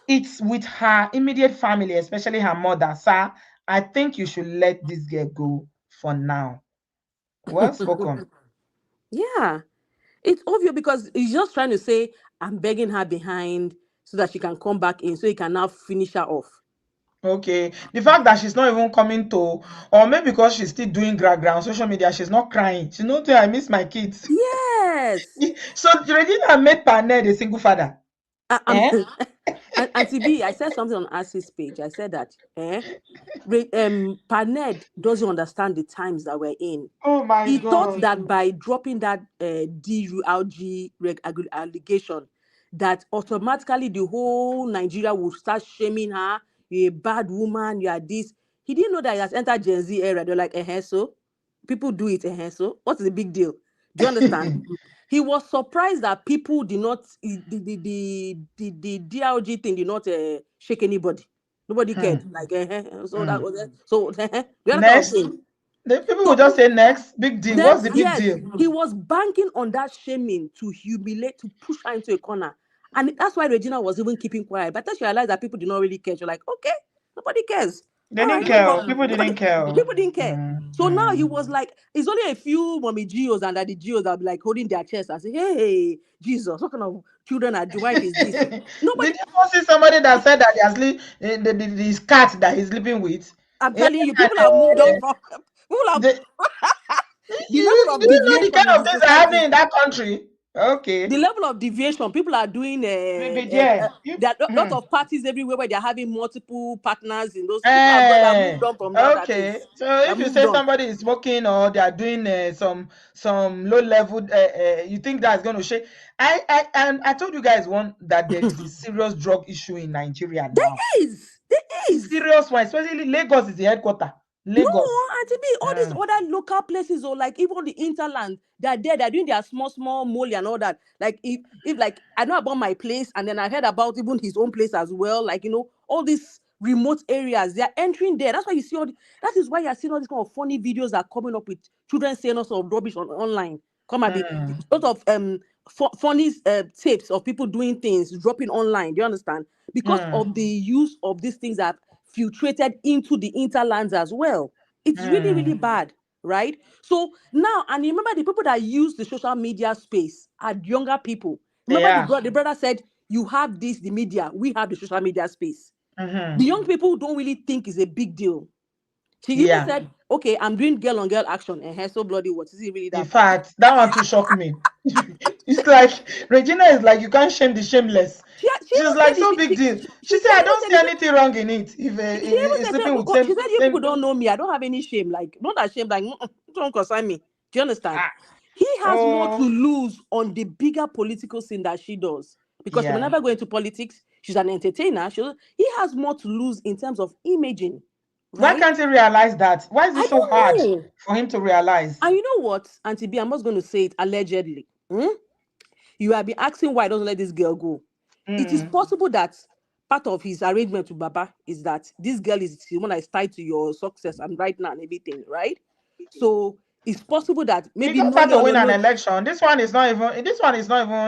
it's with her immediate family, especially her mother. Sir, I think you should let this girl go for now. Well spoken. Yeah. It's obvious because he's just trying to say, I'm begging her behind so that she can come back in so he can now finish her off. Okay. The fact that she's not even coming to, or maybe because she's still doing gra on social media, she's not crying. She's not saying, I miss my kids. Yes. So Regina made Paned a single father. I'm Eh? and TB, I said something on Asi's page. I said that Paned doesn't understand the times that we're in. Oh my He thought God. that by dropping that DULG allegation, that automatically the whole Nigeria would start shaming her. You're a bad woman. You are this. He didn't know that he has entered Gen Z era. They're like, so people do it. So what's the big deal? Do you understand? He was surprised that people did not the DLG thing did not shake anybody. Nobody cared. Like so that was it. So the other kind of Next. thing. The people will So just say next. Big deal. What's the big yes, deal? he was banking on that shaming to humiliate, to push her into a corner. And that's why Regina was even keeping quiet. But then she realized that people did not really care. She's like, okay, nobody cares. They All didn't right, no care. problem. People didn't care. People didn't care. So now he Mm. was like, it's only a few mommy geos and that the geos that be like holding their chest and say, hey, Jesus, what kind of children are the wife is this? Did Nobody. you not see somebody that said that they are his cat that he's sleeping with? I'm Yeah, telling you, people have moved on from people have the, the level do of you know the deviation kind in of the things are happening society. in that country? The Okay. level of deviation, people are doing Maybe there. there are a lot of parties everywhere where they're having multiple partners in those. People have gone and Eh, moved on from all that okay. things. So They are if you moved say on. somebody is smoking or they are doing some low level, you think that's going to shake? I told you guys that there is a serious drug issue in Nigeria now. There is. Serious one, especially Lagos is the headquarter. No, Lagos. and to be all these other local places or like even the interland, they're there, they're doing their small molly and all that. Like if like I know about my place and then I heard about even his own place as well, like all these remote areas, they're entering there. That's why you see that is why you're seeing all these kind of funny videos that are coming up with children saying all sort of rubbish online. Come and be sort of funny tapes of people doing things dropping online. Do you understand? Because of the use of these things that filtrated into the interlands as well. It's really, really bad, right? So now, and remember the people that use the social media space are younger people. Remember Yeah. the brother said, you have this, the media, we have the social media space. The young people don't really think it's a big deal. She even Yeah. said, okay, I'm doing girl on girl action and her so bloody what is it really In that bad? fact, that one too shocked me. It's like Regina is like you can't shame the shameless. She She's even like said so big deal. she She said said I even don't said see anything wrong in it. If she even he's said, sleeping with she said, you people same don't know me. I don't have any shame. Like, not ashamed. Like, don't concern me. Do you understand? He has more to oh lose on the bigger political scene that she does. Because she will yeah. never go into politics. She's an entertainer. He has more to lose in terms of imaging. Why Right? can't he realize that? Why is it I so hard don't know. for him to realize? And you know what, Auntie B, I'm just going to say it allegedly. You have been asking why I don't let this girl go. It is possible that part of his arrangement with Baba is that this girl is the one that is tied to your success and right now and everything, right? So it's possible that He maybe got her knowing to or win not an knowing, election. This one is not even.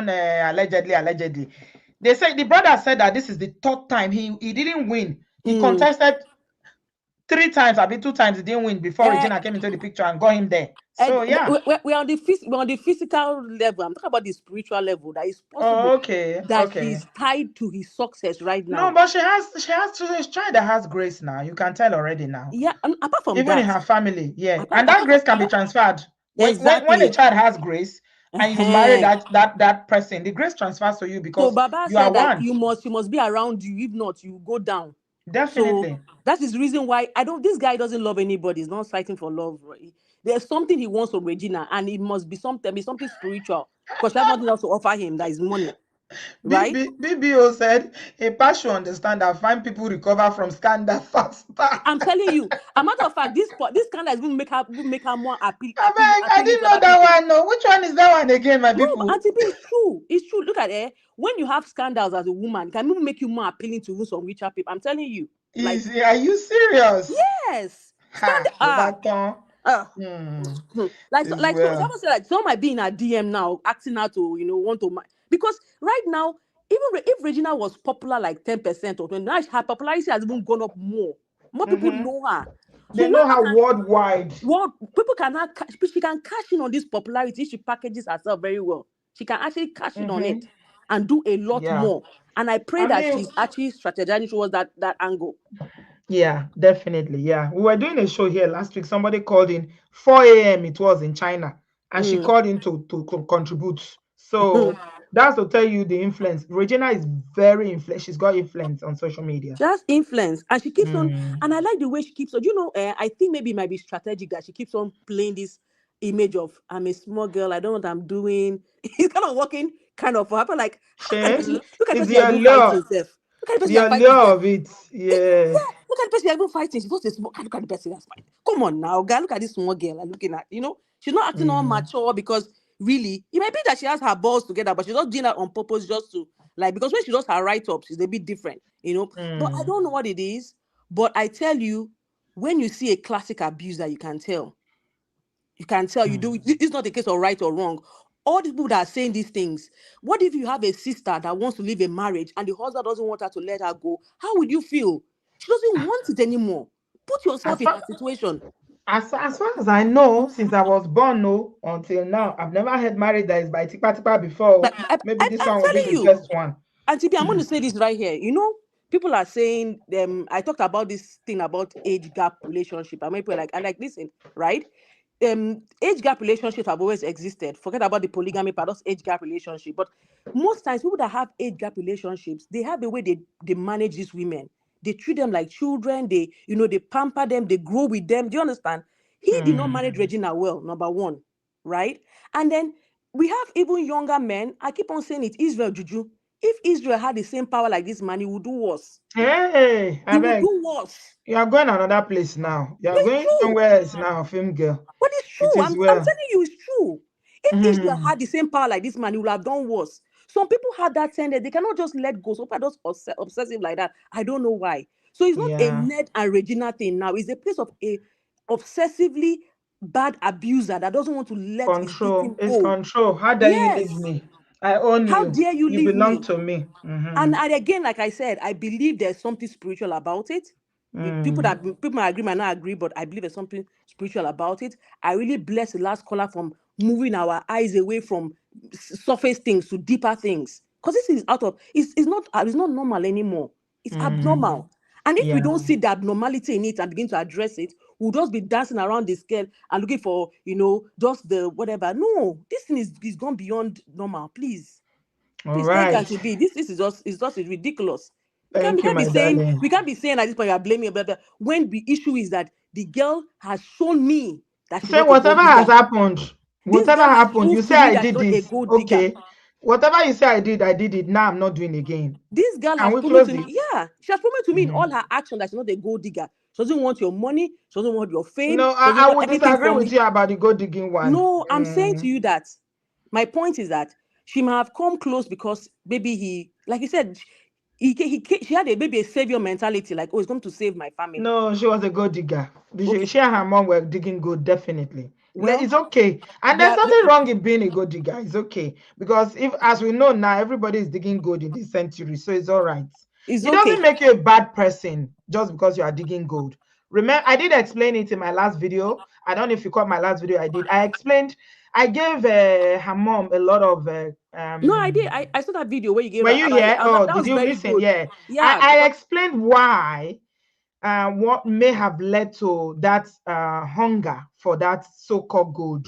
Allegedly. They say the brother said that this is the third time he didn't win. He contested 3 times. I mean 2 times he didn't win before Regina came into the picture and got him there. So yeah. we're on the we're on the physical level. I'm talking about the spiritual level. That it's Oh, possible okay, that okay. she's tied to his success right No, now. but she's a child that has grace now. You can tell already now. Yeah, and apart from Even in that, her family, yeah. And that apart from grace can be transferred. When a exactly. child has grace and you marry that person, the grace transfers to you So because Baba you are said that one. you must be around you. If not, you go down. So Definitely. that is the reason why this guy doesn't love anybody. He's not fighting for love. Right? There's something he wants from Regina, and it must be something spiritual. Because she has nothing else to offer him. That is money. right? BBO said a pass should understand that fine people recover from scandal faster. I'm telling you. A matter of fact, this scandal is going to make her more I beg, I appealing didn't to know other that people. one. No, which one is that one again, my No, but people? Auntie B, it's true. It's true. Look at it. When you have scandals as a woman, it can even make you more appealing to some richer people. I'm telling you. Like, Are you serious? yes. Ha, Scandal. Lobaton. Uh, Hmm. like It so, is like so, well. someone said like some might be in a DM now, acting out to want to because right now even if Regina was popular like 10% or 20, now her popularity has even gone up more. More people Mm-hmm. know her. So They now know how worldwide. people can now she can cash in on this popularity if she packages herself very well. She can actually cash in on Mm-hmm. it and do a lot Yeah. more. And I pray I that mean, she's actually strategizing towards that angle. yeah, definitely. Yeah. We were doing a show here last week. Somebody called in 4 a.m. It was in China. And she Mm. called in to contribute. So that's to tell you the influence. Regina is very influential. She's got influence on social media. She has influence and she keeps on, Mm. and I like the way she keeps on. I think maybe it might be strategic that she keeps on playing this image of I'm a small girl, I don't know what I'm doing. It's kind of working kind of for her. But like, how can the She, person look at the it's person you're your even fighting lure. self? Look at the person The you're fighting allure self. of it. Yeah. Yeah, look at the person you're even fighting. She's just a small look at the person that's fighting. Come on now, girl. Look at this small girl I'm looking at. She's not acting all Mm. mature because really it might be that she has her balls together, but she's not doing that on purpose just to like because when she does her write-ups, it's a bit different. But I Mm. don't know what it is. But I tell you, when you see a classic abuser, you can tell. You can tell you do Mm. it's not a case of right or wrong. All the people that are saying these things, what if you have a sister that wants to leave a marriage and the husband doesn't want her to let her go? How would you feel? She doesn't want it anymore. Put yourself As in far her situation. as far as I know, since I was born, no, until now, I've never had marriage that is by tipa tipa before. Like Maybe this I'm one will be telling the you, first one. and TB, I'm going to say this right here. People are saying I talked about this thing about age gap relationship. I mean, people are like, I like listen, right? Age gap relationships have always existed. Forget about the polygamy part, that's age gap relationship. But most times, people that have age gap relationships, they have the way they manage these women. They treat them like children. They pamper them. They grow with them. Do you understand? He did not Hmm. manage Regina well. Number one, right? And then we have even younger men. I keep on saying it. Israel Juju. If Israel had the same power like this man, he would do worse. Hey, He I would beg. do worse. You are going another place now. You are It's going true. somewhere else now, film girl. But it's It true. I'm is well. telling you, it's true. If Israel Hmm. had the same power like this man, he would have done worse. Some people have that tendency; they cannot just let go. Some people are just obsessive like that. I don't know why. So it's not a Yeah. Ned and Regina thing now. It's a place of a obsessively bad abuser that doesn't want to let his Control. victim It's go. control. How dare you leave Yes. me? I own How you. dare you You leave belong me? to me. Mm-hmm. And again, like I said, I believe there's something spiritual about it. Mm. People might agree, might not agree, but I believe there's something spiritual about it. I really bless the last caller from moving our eyes away from surface things to deeper things. Because this is it's not normal anymore. It's Mm. abnormal. And if we Yeah. don't see the abnormality in it and begin to address it, we'll just be dancing around the scale and looking for, just the whatever. No, this thing is gone beyond normal. Please. All Please thank right. Auntie B. This is ridiculous. We can't we Thank you, can't be my saying darling. we can't be saying at this point you're blaming blah, blah, when the issue is that the girl has shown me that she's Say not a gold whatever has digger. happened. This Whatever girl has happened, you proved say to me I that she's did not it. a gold digger. Okay. Whatever you say I did it. Now I'm not doing again. This girl Can has we proven close to me, it? yeah, she has proven to me in Mhm. all her actions that she's not a gold digger. She doesn't want your money. She doesn't want your fame. No, She doesn't I want would anything disagree from with you. you about the gold digging one. No, I'm saying to Mm. you that my point is that she might have come close because maybe he, like you said, she had maybe a savior mentality, like, oh, he's going to save my family. No, she was a gold digger. Okay, She and her mom were digging gold, definitely. well, It's okay. And they there's are, nothing wrong in being a gold digger. It's okay. Because if, as we know now, everybody is digging gold in this century. So it's all right. it's It okay. doesn't make you a bad person just because you are digging gold. Remember, I did explain it in my last video. I don't know if you caught my last video I did. I gave her mom a lot of No, I did. I saw that video where you gave were her you about it. here? Oh, That did was you very listen? good. Yeah. Yeah, I because explained why what may have led to that hunger for that so-called gold.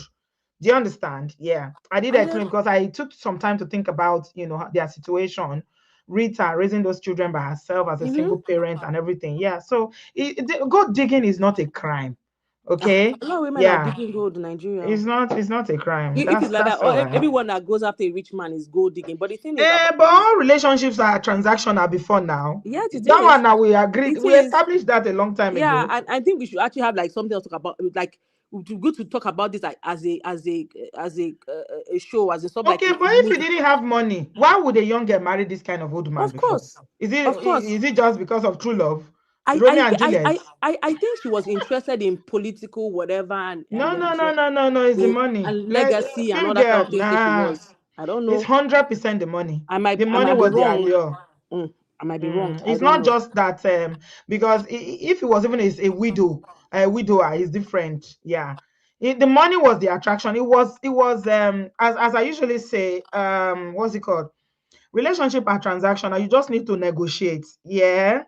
Do you understand? Yeah, I did and then explain because I took some time to think about their situation. Rita raising those children by herself as a mhm. single parent and everything. Yeah, so gold digging is not a crime. Okay, A lot of women are yeah, digging gold in Nigeria. it's not a crime. If it's like that, That's all right. everyone that goes after a rich man is gold digging. But the thing is about But it is, all relationships are transactional before now. yeah, the That thing is, one now we agreed, it we is, established that a long time yeah, ago. and I think we should actually have like something else to talk about. Like, it would be good to talk about this like as a show, as a sub, like Okay, but a if you movie. didn't have money, why would a young girl marry this kind of old man Of before? course, Is it of course. is it just because of true love? I Romeo I and I Juliet? I I think she was interested in political whatever, and No, then no, no, no, no, no. It's the money. and Let legacy and film all that kind girl. of things. Say she Nah, was. I don't it's know. 100% the money. The I money might be was the wrong. allure. I might be wrong. I It's don't not know. just that because if it was even a widower is different. Yeah, the money was the attraction. It was as I usually say, what's it called? Relationship are transactional. You just need to negotiate. Yeah,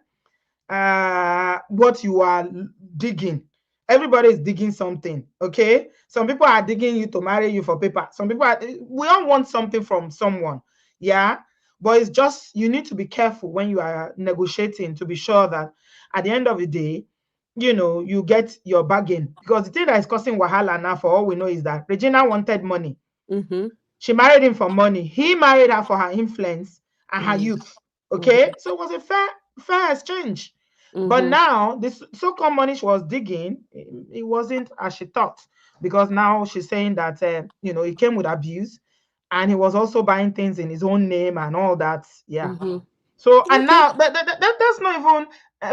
what you are digging. Everybody is digging something. Okay, some people are digging you to marry you for paper. Some people we all want something from someone. Yeah, but it's just you need to be careful when you are negotiating to be sure that at the end of the day, you get your bargain, because the thing that is causing wahala now, for all we know, is that Regina wanted money. Mm-hmm. She married him for money. He married her for her influence and her youth. Okay, so it was a fair exchange. But Mm-hmm. now this so-called money she was digging, it wasn't as she thought, because now she's saying that it came with abuse, and he was also buying things in his own name and all that. Yeah. Mm-hmm. So and Okay. now that's not even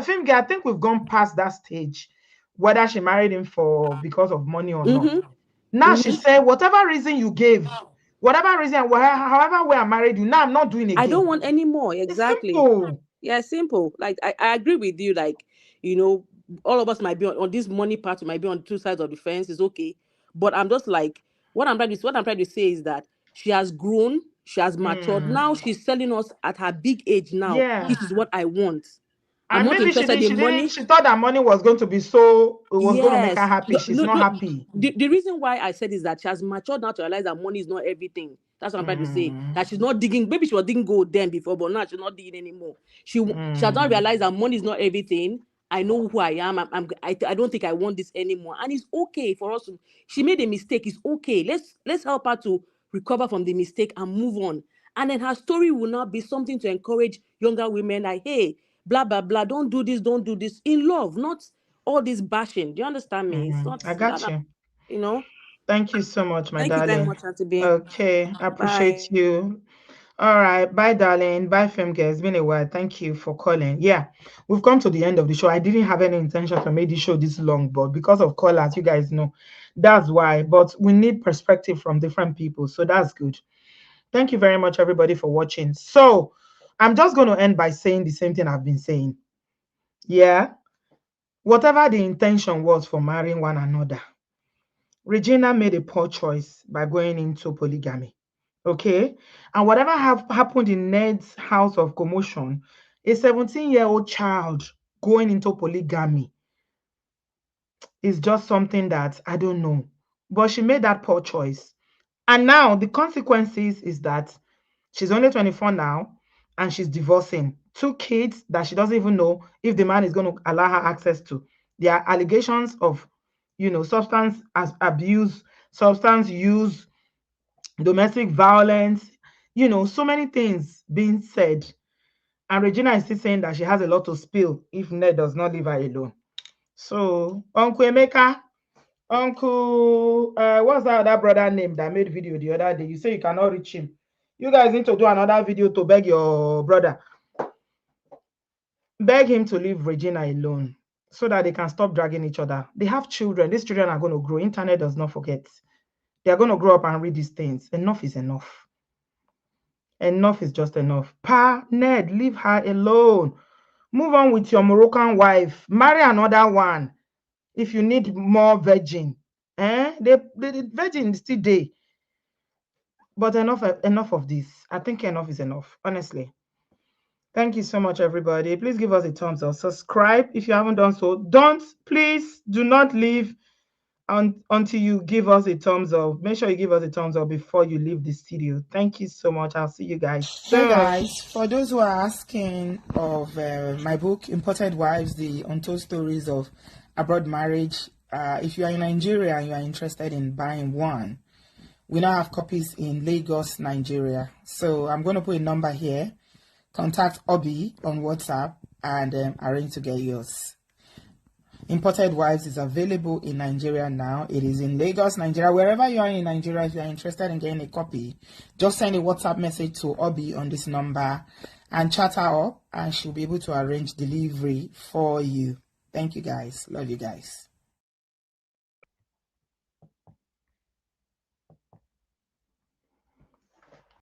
film girl. I think we've gone past that stage, whether she married him for because of money or not. Mm-hmm. Now she Mm-hmm. said, whatever reason you gave, whatever reason, however way I married you, now I'm not doing I again. don't want any more. It's Exactly. simple. Yeah, simple. Like I agree with you. Like, you know, all of us might be on this money part, we might be on two sides of the fence, it's okay. But I'm just like, what I'm trying to say is that she has grown, she has matured. Mm, Now she's telling us at her big age now, yeah. this is what I want. I'm And not maybe interested in money. she thought that money was going to be so, it was going to make her Yes. happy. No, She's no, not no. happy. The reason why I said is that she has matured now to realize that money is not everything. That's what I'm trying to say. Mm, That she's not digging. Maybe she was digging gold then before, but now she's not digging anymore. She has not mm, realized that money is not everything. I know who I am. I don't think I want this anymore. And it's okay for us to. She made a mistake. It's okay. Let's help her to recover from the mistake and move on. And then her story will now be something to encourage younger women. Like, hey, blah blah blah. Don't do this. Don't do this. In love, not all this bashing. Do you understand me? It's not, I got you. you know. Thank you so much, my Thank you very darling. much, Auntie B. Okay, I appreciate Bye. you. All right, bye, darling. Bye, film girl. It's been a while. Thank you for calling. Yeah, we've come to the end of the show. I didn't have any intention to make the show this long, but because of callers, you guys know, that's why. But we need perspective from different people, so that's good. Thank you very much, everybody, for watching. So I'm just going to end by saying the same thing I've been saying. Yeah, whatever the intention was for marrying one another, Regina made a poor choice by going into polygamy. Okay, and whatever happened in Ned's house of commotion, a 17-year-old child going into polygamy is just something that I don't know. But she made that poor choice. And now the consequences is that she's only 24 now, and she's divorcing two kids that she doesn't even know if the man is going to allow her access to. There are allegations of, substance abuse, substance use, domestic violence, so many things being said. And Regina is still saying that she has a lot to spill if Ned does not leave her alone. So, Uncle Emeka, Uncle, what's that other brother name that made video the other day? You say you cannot reach him. You guys need to do another video to beg your brother. Beg him to leave Regina alone so that they can stop dragging each other. They have children. These children are going to grow. Internet does not forget. They are going to grow up and read these things. Enough is enough. Enough is just enough. Pa, Ned, leave her alone. Move on with your Moroccan wife. Marry another one if you need more virgin. The virgin is still there. But enough of this. I think enough is enough, honestly. Thank you so much, everybody. Please give us a thumbs up. Subscribe if you haven't done so. Please do not leave until you give us a thumbs up. Make sure you give us a thumbs up before you leave this studio. Thank you so much. I'll see you guys Hey soon. guys, for those who are asking of my book, Imported Wives, the Untold Stories of Abroad Marriage, If you are in Nigeria and you are interested in buying one, we now have copies in Lagos, Nigeria. So I'm going to put a number here. Contact Obi on WhatsApp and arrange to get yours. Imported Wives is available in Nigeria now. It is in Lagos, Nigeria. Wherever you are in Nigeria, if you are interested in getting a copy, just send a WhatsApp message to Obi on this number and chat her up, and she'll be able to arrange delivery for you. Thank you guys. Love you guys.